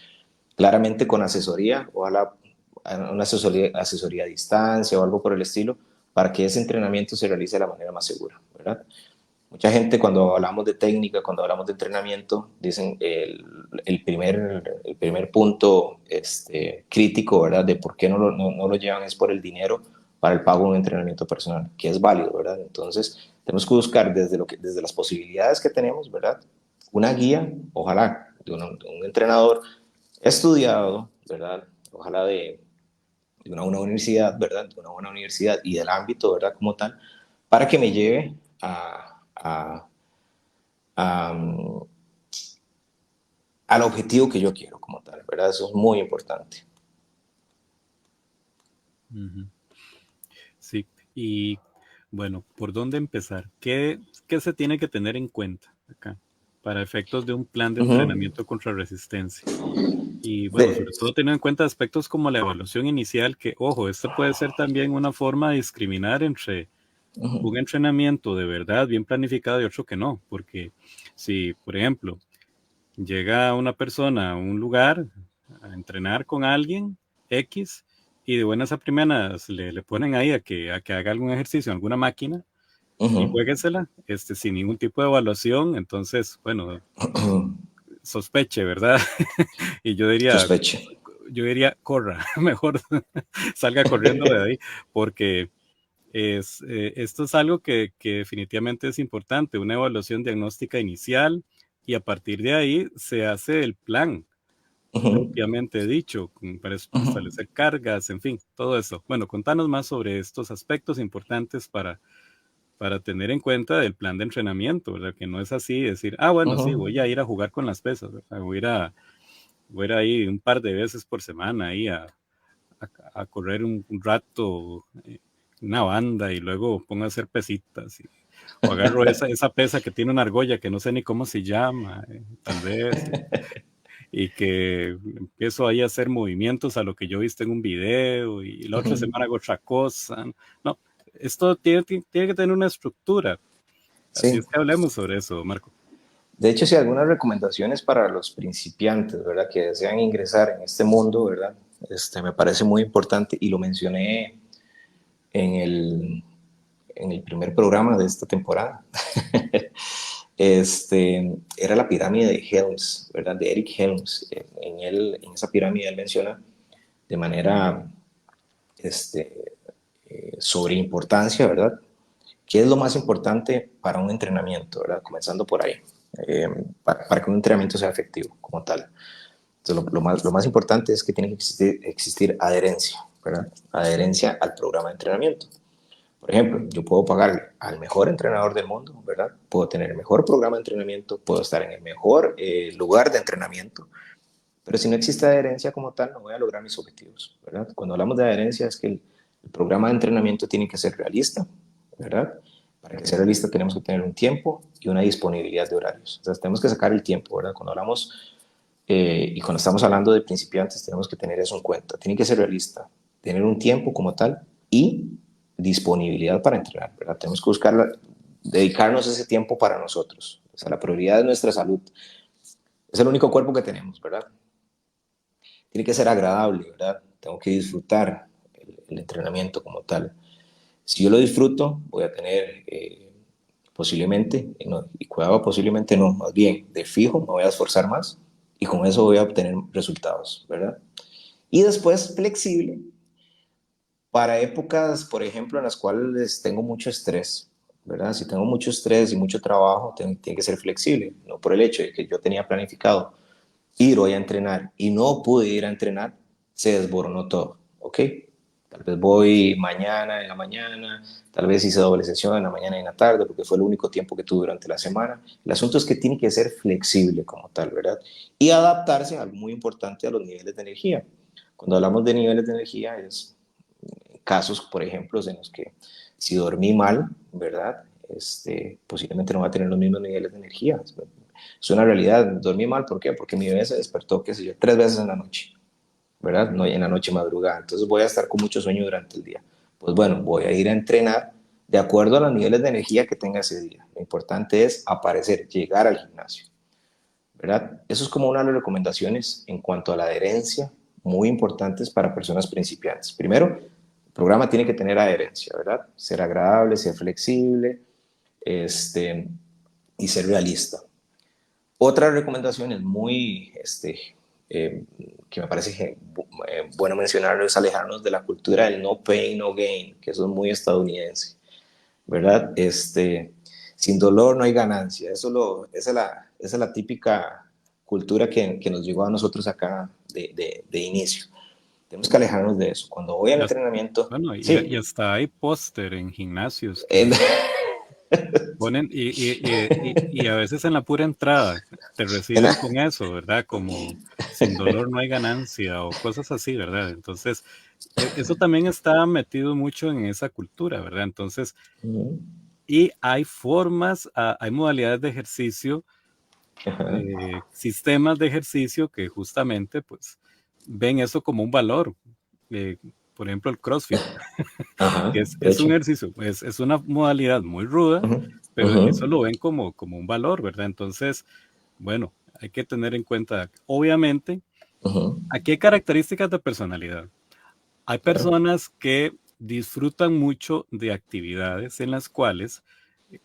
Claramente con asesoría, ojalá una asesoría a distancia o algo por el estilo, para que ese entrenamiento se realice de la manera más segura, ¿verdad? Mucha gente cuando hablamos de técnica, cuando hablamos de entrenamiento, dicen el primer punto crítico, ¿verdad? De por qué no lo llevan es por el dinero para el pago de un entrenamiento personal, que es válido, ¿verdad? Entonces, tenemos que buscar desde las posibilidades que tenemos, ¿verdad? Una guía, ojalá, de un entrenador estudiado, ¿verdad? Ojalá una universidad, ¿verdad? De una buena universidad y del ámbito, ¿verdad? Como tal, para que me lleve a, al objetivo que yo quiero como tal, ¿verdad? Eso es muy importante. Ujú. Sí, y bueno, ¿por dónde empezar? ¿Qué se tiene que tener en cuenta acá para efectos de un plan de Uh -huh. entrenamiento contra resistencia? Y bueno, De, sobre todo teniendo en cuenta aspectos como la evaluación inicial, que, ojo, esto puede ser también una forma de discriminar entre uh -huh. un entrenamiento de verdad bien planificado y otro que no, porque si, por ejemplo, llega una persona a un lugar a entrenar con alguien X y de buenas a primeras le ponen ahí a que haga algún ejercicio en alguna máquina Uh y -huh. jueguesela sin ningún tipo de evaluación, entonces, bueno, sospeche, ¿verdad? Y Sospeche. yo diría, corra, mejor salga corriendo de ahí, porque esto es algo que definitivamente es importante, una evaluación diagnóstica inicial y a partir de ahí se hace el plan Uh -huh. propiamente dicho, para Uh -huh. establecer cargas, en fin, todo eso. Bueno, contanos más sobre estos aspectos importantes para tener en cuenta del plan de entrenamiento, ¿verdad? Que no es así decir, ah, Uh bueno, sí, -huh. voy a ir a jugar con las pesas, ¿verdad? Voy a ir ahí un par de veces por semana ahí a correr un rato, una banda y luego pongo a hacer pesitas. O agarro esa pesa que tiene una argolla que no sé ni cómo se llama, tal vez, y que empiezo ahí a hacer movimientos a lo que yo viste en un video y la Uh otra -huh. semana hago otra cosa. No, esto tiene que tener una estructura. Así es Sí. que hablemos sobre eso, Marco. De hecho, sí, algunas recomendaciones para los principiantes, ¿verdad? Que desean ingresar en este mundo, ¿verdad? Me parece muy importante y lo mencioné en el primer programa de esta temporada. Era la pirámide de Helms, ¿verdad? De Eric Helms. En esa pirámide él menciona de manera sobre importancia, ¿verdad? ¿Qué es lo más importante para un entrenamiento, ¿verdad? Comenzando por ahí, para que un entrenamiento sea efectivo como tal. Entonces, lo más importante es que tiene que existir adherencia, ¿verdad? Adherencia al programa de entrenamiento. Por ejemplo, yo puedo pagarle al mejor entrenador del mundo, ¿verdad? Puedo tener el mejor programa de entrenamiento, puedo estar en el mejor lugar de entrenamiento, pero si no existe adherencia como tal, no voy a lograr mis objetivos, ¿verdad? Cuando hablamos de adherencia es que el programa de entrenamiento tiene que ser realista, ¿verdad? Para que sea realista tenemos que tener un tiempo y una disponibilidad de horarios. O sea, tenemos que sacar el tiempo, ¿verdad? Cuando hablamos y cuando estamos hablando de principiantes tenemos que tener eso en cuenta. Tiene que ser realista, tener un tiempo como tal y disponibilidad para entrenar, ¿verdad? Tenemos que dedicarnos ese tiempo para nosotros. O sea, la prioridad es nuestra salud. Es el único cuerpo que tenemos, ¿verdad? Tiene que ser agradable, ¿verdad? Tengo que disfrutar el entrenamiento como tal. Si yo lo disfruto, voy a tener posiblemente, y cuidado, posiblemente no, más bien, de fijo, me voy a esforzar más y con eso voy a obtener resultados, ¿verdad? Y después, flexible para épocas, por ejemplo, en las cuales tengo mucho estrés, ¿verdad? Si tengo mucho estrés y mucho trabajo, tiene que ser flexible, no por el hecho de que yo tenía planificado ir hoy a entrenar y no pude ir a entrenar, se desboronó todo, ¿ok? Tal vez voy mañana en la mañana, tal vez hice doble sesión en la mañana y en la tarde, porque fue el único tiempo que tuve durante la semana. El asunto es que tiene que ser flexible como tal, ¿verdad? Y adaptarse, algo muy importante, a los niveles de energía. Cuando hablamos de niveles de energía, es casos, por ejemplo, en los que si dormí mal, ¿verdad? Posiblemente no va a tener los mismos niveles de energía. Es una realidad. Dormí mal, ¿por qué? Porque mi bebé se despertó, qué sé yo, 3 veces en la noche, ¿verdad? No, en la noche madrugada. Entonces voy a estar con mucho sueño durante el día. Pues bueno, voy a ir a entrenar de acuerdo a los niveles de energía que tenga ese día. Lo importante es aparecer, llegar al gimnasio, ¿verdad? Eso es como una de las recomendaciones en cuanto a la adherencia, muy importantes para personas principiantes. Primero, el programa tiene que tener adherencia, ¿verdad? Ser agradable, ser flexible, y ser realista. Otra recomendación es que me parece bueno mencionarlo, es alejarnos de la cultura del no pain, no gain, que eso es muy estadounidense, ¿verdad? Sin dolor no hay ganancia. Esa es la típica cultura que nos llegó a nosotros acá de inicio. tenemos que alejarnos de eso. Cuando voy al Ya- entrenamiento, Bueno, y sí, hasta hay póster en gimnasios eh, que ponen, y a veces en la pura entrada te reciben con eso, ¿verdad? Como sin dolor no hay ganancia o cosas así, ¿verdad? Entonces, eso también está metido mucho en esa cultura, ¿verdad? Entonces, ujú, y hay formas, hay modalidades de ejercicio, ajá, sistemas de ejercicio que justamente, pues, ven eso como un valor. Eh, por ejemplo, el CrossFit, que ajá, de es un hecho. ejercicio, es una modalidad muy ruda, Ujú, pero ujú, eso lo ven como un valor, ¿verdad? Entonces, bueno, hay que tener en cuenta, obviamente, ujú, aquí hay características de personalidad. Hay claro. personas que disfrutan mucho de actividades en las cuales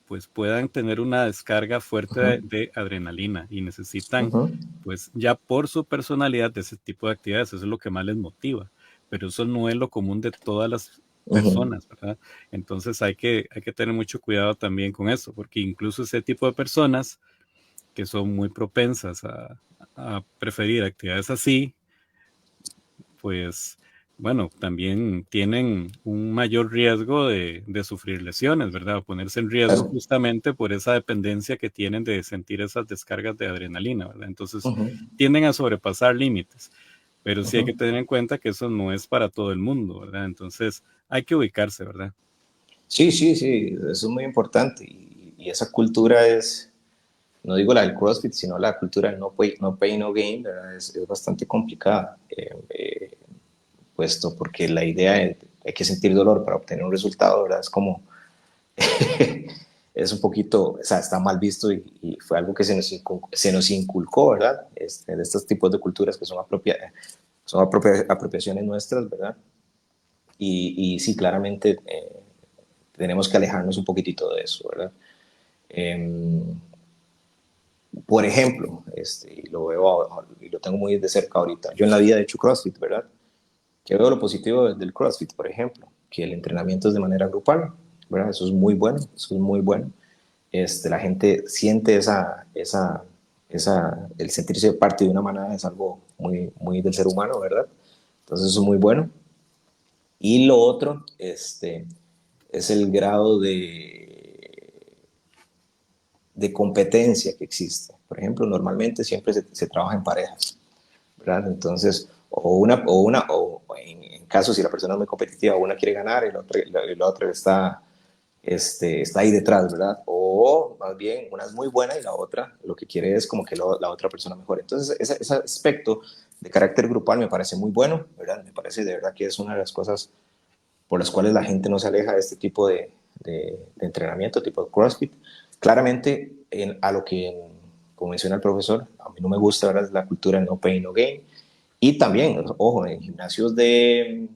pues puedan tener una descarga fuerte Ujú, de adrenalina y necesitan ujú, pues ya por su personalidad de ese tipo de actividades, eso es lo que más les motiva, pero eso no es lo común de todas las ujú. personas, ¿verdad? Entonces hay que tener mucho cuidado también con eso, porque incluso ese tipo de personas que son muy propensas a preferir actividades así, pues bueno, también tienen un mayor riesgo de sufrir lesiones, ¿verdad? Ponerse en riesgo Claro. justamente por esa dependencia que tienen de sentir esas descargas de adrenalina, ¿verdad? Entonces Ujú, tienden a sobrepasar límites, pero sí hay que ujú. tener en cuenta que eso no es para todo el mundo, ¿verdad? Entonces hay que ubicarse, ¿verdad? Sí, sí, sí, eso es muy importante. Y esa cultura es, no digo la del CrossFit, sino la cultura del no pay, no gain, ¿verdad? Es bastante complicada, puesto porque la idea es, hay que sentir dolor para obtener un resultado, ¿verdad? Es como, es un poquito, o sea, está mal visto y fue algo que se nos inculcó, ¿verdad? De estos tipos de culturas que son apropiaciones nuestras, ¿verdad? Y sí, claramente tenemos que alejarnos un poquitito de eso, ¿verdad? Eh, por ejemplo, y lo veo y lo tengo muy de cerca ahorita. Yo en la vida he hecho CrossFit, ¿verdad? Que veo lo positivo del CrossFit, por ejemplo, que el entrenamiento es de manera grupal, ¿verdad? Eso es muy bueno, eso es muy bueno. La gente siente el sentirse parte de una manada es algo muy, muy del ser humano, ¿verdad? Entonces eso es muy bueno. Y lo otro, es el grado de competencia que existe. Por ejemplo, normalmente siempre se trabaja en parejas, ¿verdad? Entonces, o en caso si la persona es muy competitiva, una quiere ganar y la otra está ahí detrás, ¿verdad? O más bien, una es muy buena y la otra lo que quiere es como que la otra persona mejore. Entonces, ese aspecto de carácter grupal me parece muy bueno, ¿verdad? Me parece de verdad que es una de las cosas por las cuales la gente no se aleja de este tipo de entrenamiento, tipo de CrossFit. Claramente, a lo que, como menciona el profesor, a mí no me gusta ¿verdad? La cultura no pain, no gain. Y también, ojo, en gimnasios de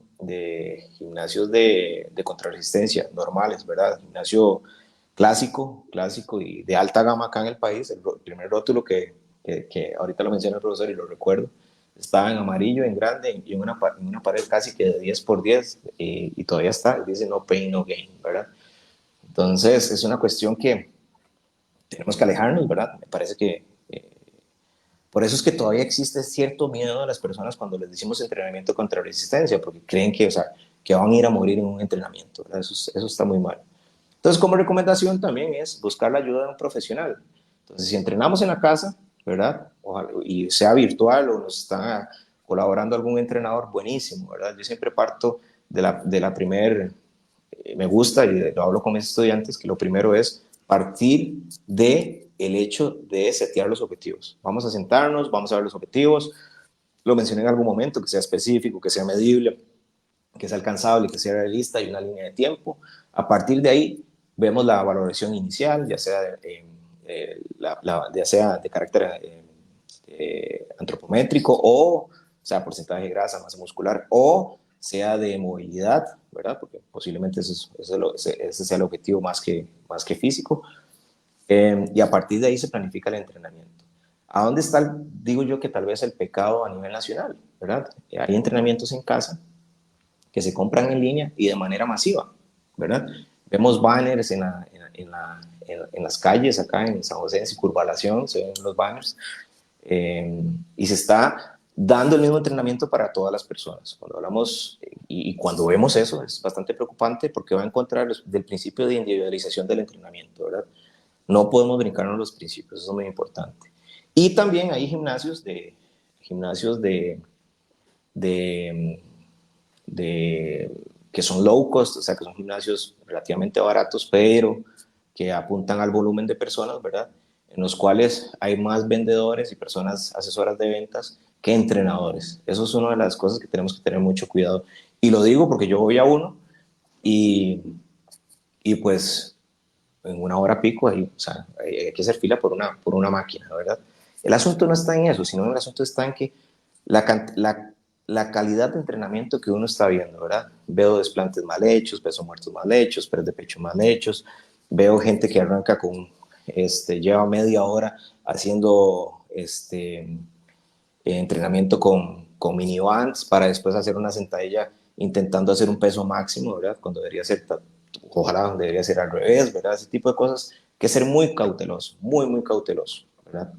contrarresistencia normales, ¿verdad? Gimnasio clásico y de alta gama acá en el país, el primer rótulo que ahorita lo menciona el profesor y lo recuerdo, estaba en amarillo, en grande, y en una pared casi que de 10 por 10, y todavía está, dice no pain, no gain, ¿verdad? Entonces, es una cuestión que tenemos que alejarnos, ¿verdad? Me parece que por eso es que todavía existe cierto miedo a las personas cuando les decimos entrenamiento contra resistencia, porque creen que, o sea, que van a ir a morir en un entrenamiento, ¿verdad? Eso está muy mal. Entonces, como recomendación también es buscar la ayuda de un profesional. Entonces, si entrenamos en la casa, ¿verdad? Ojalá, y sea virtual o nos está colaborando algún entrenador, buenísimo, ¿verdad? Yo siempre parto de la primer, me gusta y lo hablo con mis estudiantes, que lo primero es partir de el hecho de setear los objetivos. Vamos a sentarnos, vamos a ver los objetivos, lo mencioné en algún momento, que sea específico, que sea medible, que sea alcanzable, que sea realista y una línea de tiempo. A partir de ahí vemos la valoración inicial, ya sea de carácter antropométrico o sea porcentaje de grasa, masa muscular o sea de movilidad, ¿verdad? Porque posiblemente ese sea el objetivo más que físico. Y a partir de ahí se planifica el entrenamiento. ¿A dónde está, digo yo, que tal vez el pecado a nivel nacional, ¿verdad? Hay entrenamientos en casa que se compran en línea y de manera masiva, ¿verdad? Vemos banners en las calles acá en San José, en Circunvalación, se ven los banners, y se está dando el mismo entrenamiento para todas las personas. Cuando hablamos y cuando vemos eso es bastante preocupante porque va a encontrar del principio de individualización del entrenamiento, ¿verdad? No podemos brincarnos los principios, eso es muy importante. Y también hay gimnasios de, que son low cost, o sea, que son gimnasios relativamente baratos, pero que apuntan al volumen de personas, ¿verdad? En los cuales hay más vendedores y personas asesoras de ventas que entrenadores. Eso es una de las cosas que tenemos que tener mucho cuidado. Y lo digo porque yo voy a uno y, y pues en una hora pico, ahí, o sea, hay que hacer fila por una máquina, ¿verdad? El asunto no está en eso, sino el asunto está en que la calidad de entrenamiento que uno está viendo, ¿verdad? Veo desplantes mal hechos, peso muertos mal hechos, press de pecho mal hechos, veo gente que arranca lleva media hora haciendo entrenamiento con mini bands para después hacer una sentadilla intentando hacer un peso máximo, ¿verdad? Cuando debería ser, ojalá debería ser al revés, ¿verdad? Ese tipo de cosas, que ser muy cauteloso, muy, muy cauteloso, ¿verdad?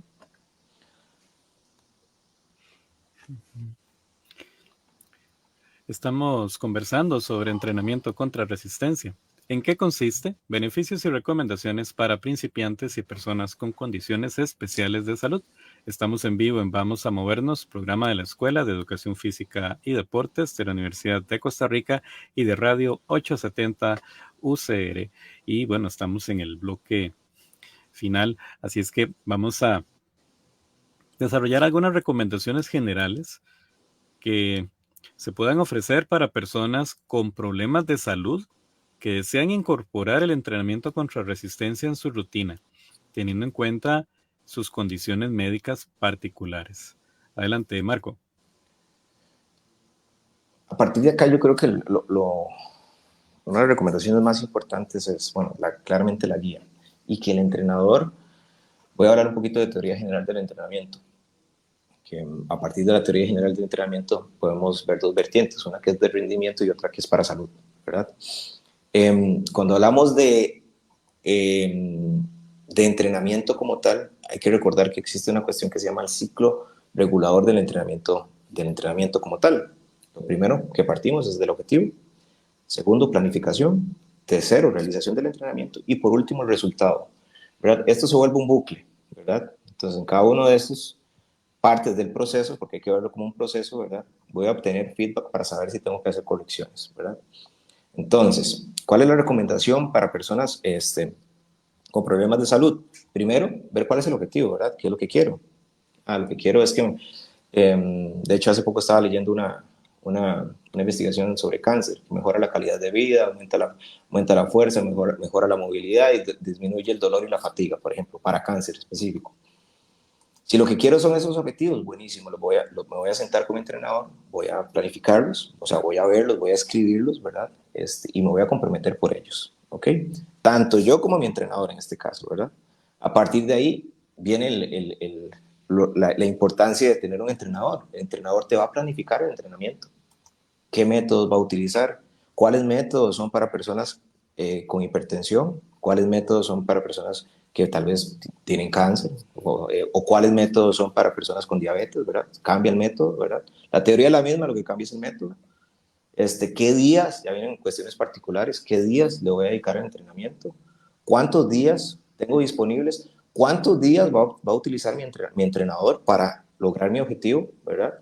Estamos conversando sobre entrenamiento contra resistencia. ¿En qué consiste? Beneficios y recomendaciones para principiantes y personas con condiciones especiales de salud. Estamos en vivo en Vamos a Movernos, programa de la Escuela de Educación Física y Deportes de la Universidad de Costa Rica y de Radio 870 UCR. Y bueno, estamos en el bloque final, así es que vamos a desarrollar algunas recomendaciones generales que se puedan ofrecer para personas con problemas de salud que desean incorporar el entrenamiento contra resistencia en su rutina, teniendo en cuenta sus condiciones médicas particulares. Adelante, Marco. A partir de acá yo creo que una de las recomendaciones más importantes es, bueno, claramente la guía y que el entrenador, voy a hablar un poquito de teoría general del entrenamiento, que a partir de la teoría general del entrenamiento podemos ver dos vertientes, una que es de rendimiento y otra que es para salud, ¿verdad? Cuando hablamos de entrenamiento como tal, hay que recordar que existe una cuestión que se llama el ciclo regulador del entrenamiento como tal. Lo primero que partimos es del objetivo, segundo, planificación, tercero, realización del entrenamiento y por último, el resultado, ¿verdad? Esto se vuelve un bucle, ¿verdad? Entonces, en cada uno de estos partes del proceso, porque hay que verlo como un proceso, ¿verdad? Voy a obtener feedback para saber si tengo que hacer correcciones, ¿verdad? Entonces, ¿cuál es la recomendación para personas con problemas de salud? Primero, ver cuál es el objetivo, ¿verdad? ¿Qué es lo que quiero? Lo que quiero es que, de hecho, hace poco estaba leyendo una investigación sobre cáncer, que mejora la calidad de vida, aumenta la fuerza, mejora la movilidad y disminuye el dolor y la fatiga, por ejemplo, para cáncer específico. Si lo que quiero son esos objetivos, buenísimo, me voy a sentar con mi entrenador, voy a planificarlos, o sea, voy a verlos, voy a escribirlos, ¿verdad? Y me voy a comprometer por ellos, ¿ok? Tanto yo como mi entrenador en este caso, ¿verdad? A partir de ahí viene la importancia de tener un entrenador. El entrenador te va a planificar el entrenamiento. ¿Qué métodos va a utilizar? ¿Cuáles métodos son para personas con hipertensión? ¿Cuáles métodos son para personas que tal vez tienen cáncer? ¿O cuáles métodos son para personas con diabetes? ¿Verdad? Cambia el método, ¿verdad? La teoría es la misma, lo que cambia es el método. ¿Qué días? Ya vienen cuestiones particulares. ¿Qué días le voy a dedicar al entrenamiento? ¿Cuántos días tengo disponibles? ¿Cuántos días va a utilizar mi entrenador para lograr mi objetivo? ¿Verdad?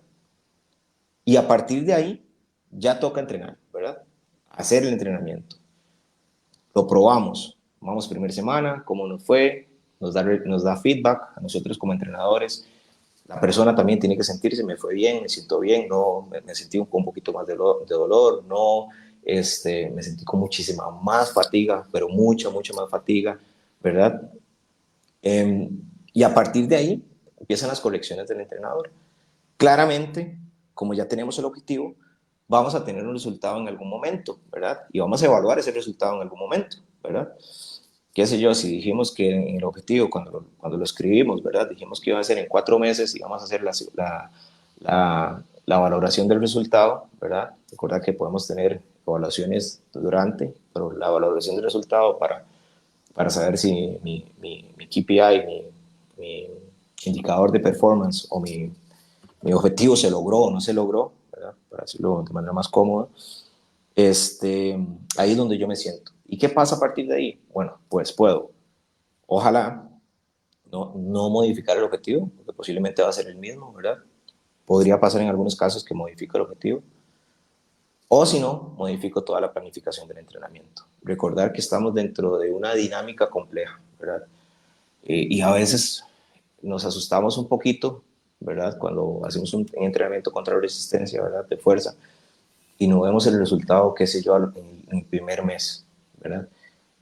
Y a partir de ahí, ya toca entrenar, ¿verdad? Hacer el entrenamiento. Lo probamos. Vamos primera semana, cómo nos fue, nos da feedback a nosotros como entrenadores. La persona también tiene que sentirse, me fue bien, me siento bien, no, me sentí con un poquito más de dolor, no, me sentí con muchísima más fatiga, pero mucha más fatiga, ¿verdad? Y a partir de ahí empiezan las correcciones del entrenador. Claramente, como ya tenemos el objetivo, vamos a tener un resultado en algún momento, ¿verdad? Y vamos a evaluar ese resultado en algún momento, ¿verdad? Qué sé yo, si dijimos que en el objetivo, cuando lo escribimos, ¿verdad? Dijimos que iba a ser en 4 meses y vamos a hacer la valoración del resultado, ¿verdad? Recuerda que podemos tener evaluaciones durante, pero la valoración del resultado para saber si mi KPI, mi indicador de performance o mi mi objetivo se logró o no se logró, ¿verdad? Para decirlo de manera más cómoda, ahí es donde yo me siento. ¿Y qué pasa a partir de ahí? Bueno, pues puedo, ojalá, no modificar el objetivo, porque posiblemente va a ser el mismo, ¿verdad? Podría pasar en algunos casos que modifico el objetivo, o si no, modifico toda la planificación del entrenamiento. Recordar que estamos dentro de una dinámica compleja, ¿verdad? Y a veces nos asustamos un poquito, ¿verdad? Cuando hacemos un entrenamiento contra la resistencia, ¿verdad? De fuerza, y no vemos el resultado, qué sé yo, en el primer mes, ¿verdad?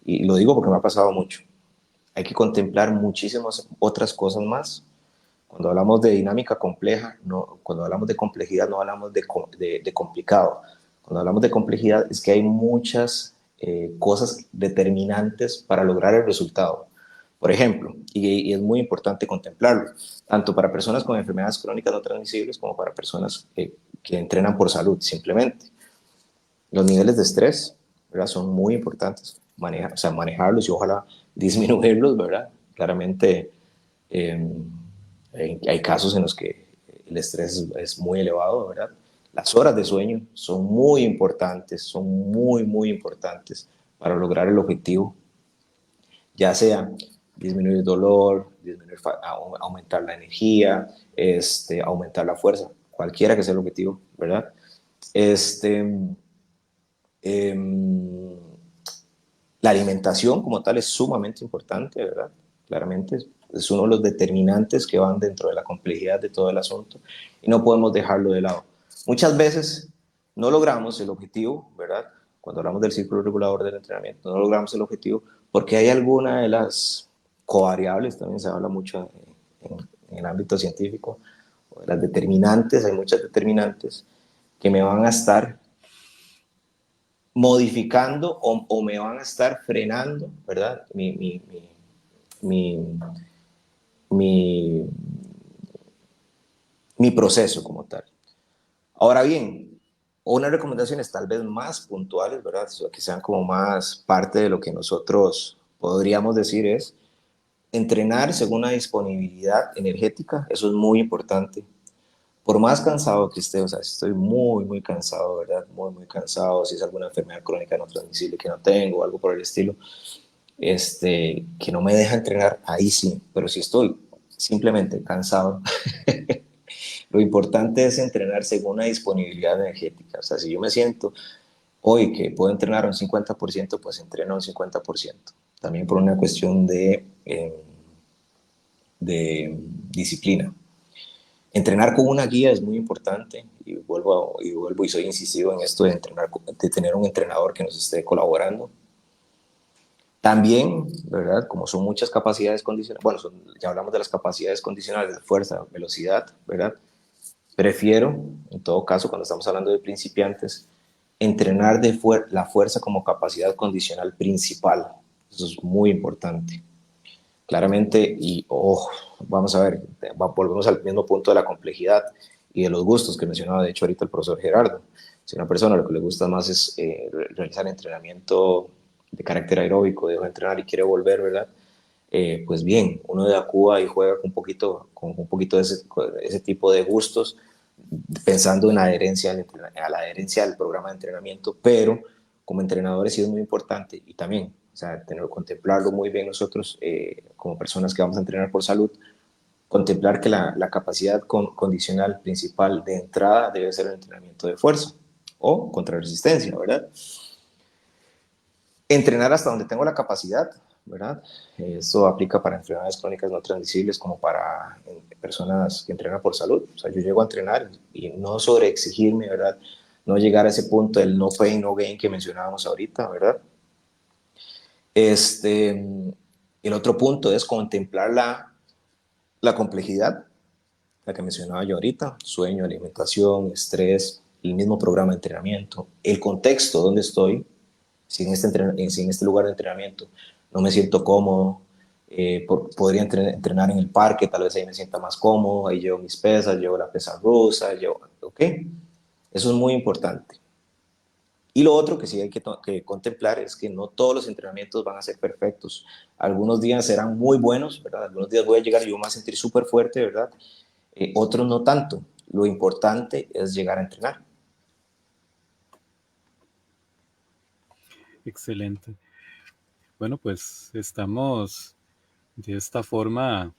Y lo digo porque me ha pasado mucho. Hay que contemplar muchísimas otras cosas más. Cuando hablamos de dinámica compleja, cuando hablamos de complejidad, no hablamos de complicado. Cuando hablamos de complejidad es que hay muchas cosas determinantes para lograr el resultado. Por ejemplo, y es muy importante contemplarlo, tanto para personas con enfermedades crónicas no transmisibles como para personas que entrenan por salud simplemente. Los niveles de estrés, ¿verdad? Son muy importantes, manejarlos y ojalá disminuirlos, ¿verdad? Claramente hay casos en los que el estrés es muy elevado, ¿verdad? Las horas de sueño son muy importantes para lograr el objetivo, ya sea disminuir el dolor, aumentar la energía, aumentar la fuerza, cualquiera que sea el objetivo, ¿verdad? Este, eh, la alimentación como tal es sumamente importante, ¿verdad? Claramente es uno de los determinantes que van dentro de la complejidad de todo el asunto y no podemos dejarlo de lado. Muchas veces no logramos el objetivo, ¿verdad? Cuando hablamos del círculo regulador del entrenamiento, no logramos el objetivo porque hay alguna de las covariables, también se habla mucho en el ámbito científico, o de las determinantes, hay muchas determinantes que me van a estar modificando o me van a estar frenando, ¿verdad? Mi, mi, mi proceso como tal. Ahora bien, unas recomendaciones tal vez más puntuales, ¿verdad? Que sean como más parte de lo que nosotros podríamos decir es entrenar según la disponibilidad energética, eso es muy importante. Por más cansado que esté, o sea, si estoy muy cansado, ¿verdad? Muy cansado, si es alguna enfermedad crónica no transmisible que no tengo, algo por el estilo, que no me deja entrenar, ahí sí, pero si estoy simplemente cansado, lo importante es entrenar según la disponibilidad energética. O sea, si yo me siento hoy que puedo entrenar un 50%, pues entreno un 50%. También por una cuestión de disciplina. Entrenar con una guía es muy importante y vuelvo y soy incisivo en esto de entrenar, de tener un entrenador que nos esté colaborando. También, ¿verdad? Como son muchas capacidades condicionales, bueno, ya hablamos de las capacidades condicionales de fuerza, velocidad, ¿verdad? Prefiero, en todo caso, cuando estamos hablando de principiantes, entrenar la fuerza como capacidad condicional principal. Eso es muy importante. Claramente, vamos a ver, volvemos al mismo punto de la complejidad y de los gustos que mencionaba, de hecho, ahorita el profesor Gerardo. Si a una persona lo que le gusta más es realizar entrenamiento de carácter aeróbico, dejó de entrenar y quiere volver, ¿verdad? Pues bien, uno de Cuba y juega con un poquito de ese tipo de gustos, pensando en la a la adherencia al programa de entrenamiento, pero como entrenadores sí es muy importante y también, o sea, contemplarlo muy bien nosotros como personas que vamos a entrenar por salud, contemplar que la capacidad condicional principal de entrada debe ser el entrenamiento de fuerza o contra resistencia, ¿verdad? Entrenar hasta donde tengo la capacidad, ¿verdad? Esto aplica para enfermedades crónicas no transmisibles como para personas que entrenan por salud. O sea, yo llego a entrenar y no sobreexigirme, ¿verdad? No llegar a ese punto del no pain, no gain que mencionábamos ahorita, ¿verdad? El otro punto es contemplar la complejidad, la que mencionaba yo ahorita, sueño, alimentación, estrés, el mismo programa de entrenamiento, el contexto donde estoy, si en este lugar de entrenamiento no me siento cómodo, podría entrenar en el parque, tal vez ahí me sienta más cómodo, ahí llevo mis pesas, llevo la pesa rusa, ¿ok? Eso es muy importante. Y lo otro que sí hay que contemplar es que no todos los entrenamientos van a ser perfectos. Algunos días serán muy buenos, ¿verdad? Algunos días voy a llegar y yo me voy a sentir súper fuerte, ¿verdad? Otros no tanto. Lo importante es llegar a entrenar. Excelente. Bueno, pues estamos de esta forma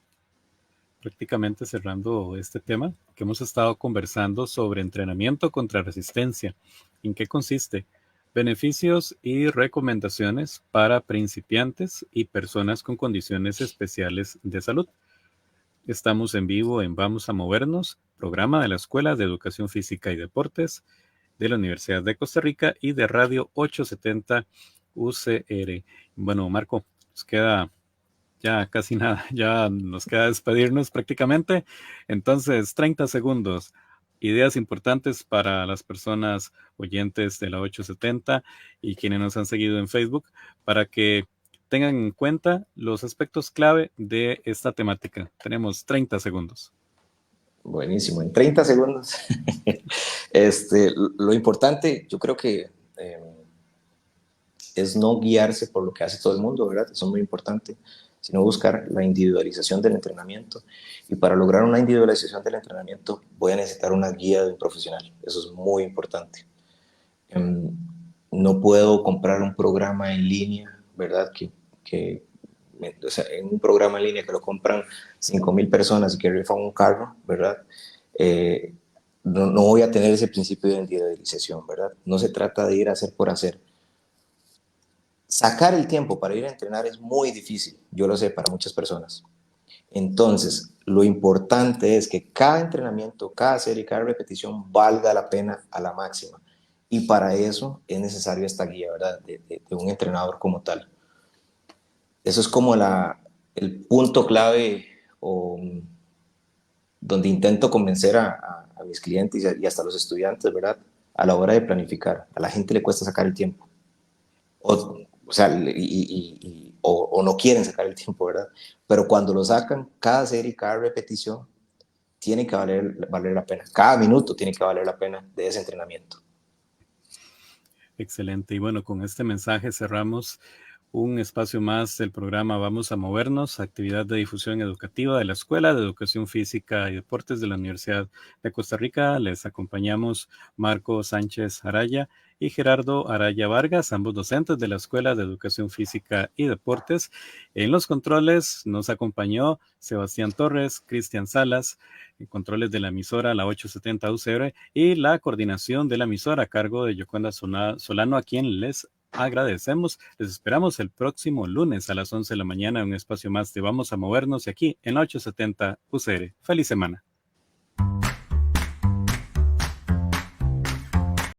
prácticamente cerrando este tema que hemos estado conversando sobre entrenamiento contra resistencia. ¿En qué consiste? Beneficios y recomendaciones para principiantes y personas con condiciones especiales de salud. Estamos en vivo en Vamos a Movernos, programa de la Escuela de Educación Física y Deportes de la Universidad de Costa Rica y de Radio 870 UCR. Bueno, Marco, nos queda ya casi nada, ya nos queda despedirnos prácticamente. Entonces, 30 segundos. Ideas importantes para las personas oyentes de la 870 y quienes nos han seguido en Facebook para que tengan en cuenta los aspectos clave de esta temática. Tenemos 30 segundos. Buenísimo, en 30 segundos. Lo importante, yo creo que es no guiarse por lo que hace todo el mundo, ¿verdad? Eso es muy importante, sino buscar la individualización del entrenamiento. Y para lograr una individualización del entrenamiento voy a necesitar una guía de un profesional. Eso es muy importante. No puedo comprar un programa en línea, ¿verdad? O sea, en un programa en línea que lo compran 5,000 personas y que rifan un carro, ¿verdad? No voy a tener ese principio de individualización, ¿verdad? No se trata de ir a hacer por hacer. Sacar el tiempo para ir a entrenar es muy difícil, yo lo sé, para muchas personas. Entonces, lo importante es que cada entrenamiento, cada serie, cada repetición valga la pena a la máxima. Y para eso es necesario esta guía, ¿verdad? De un entrenador como tal. Eso es como el punto clave donde intento convencer a mis clientes y hasta los estudiantes, ¿verdad? A la hora de planificar. A la gente le cuesta sacar el tiempo. O sea, o no quieren sacar el tiempo, ¿verdad? Pero cuando lo sacan, cada serie, cada repetición, tiene que valer la pena. Cada minuto tiene que valer la pena de ese entrenamiento. Excelente. Y bueno, con este mensaje cerramos un espacio más del programa Vamos a Movernos, actividad de difusión educativa de la Escuela de Educación Física y Deportes de la Universidad de Costa Rica. Les acompañamos Marco Sánchez Araya y Gerardo Araya Vargas, ambos docentes de la Escuela de Educación Física y Deportes. En los controles nos acompañó Sebastián Torres, Cristian Salas, en controles de la emisora, la 870 UCR, y la coordinación de la emisora a cargo de Yoconda Solano, a quien les agradecemos. Les esperamos el próximo lunes a las 11 de la mañana en un espacio más de Vamos a Movernos aquí en la 870 UCR. Feliz semana.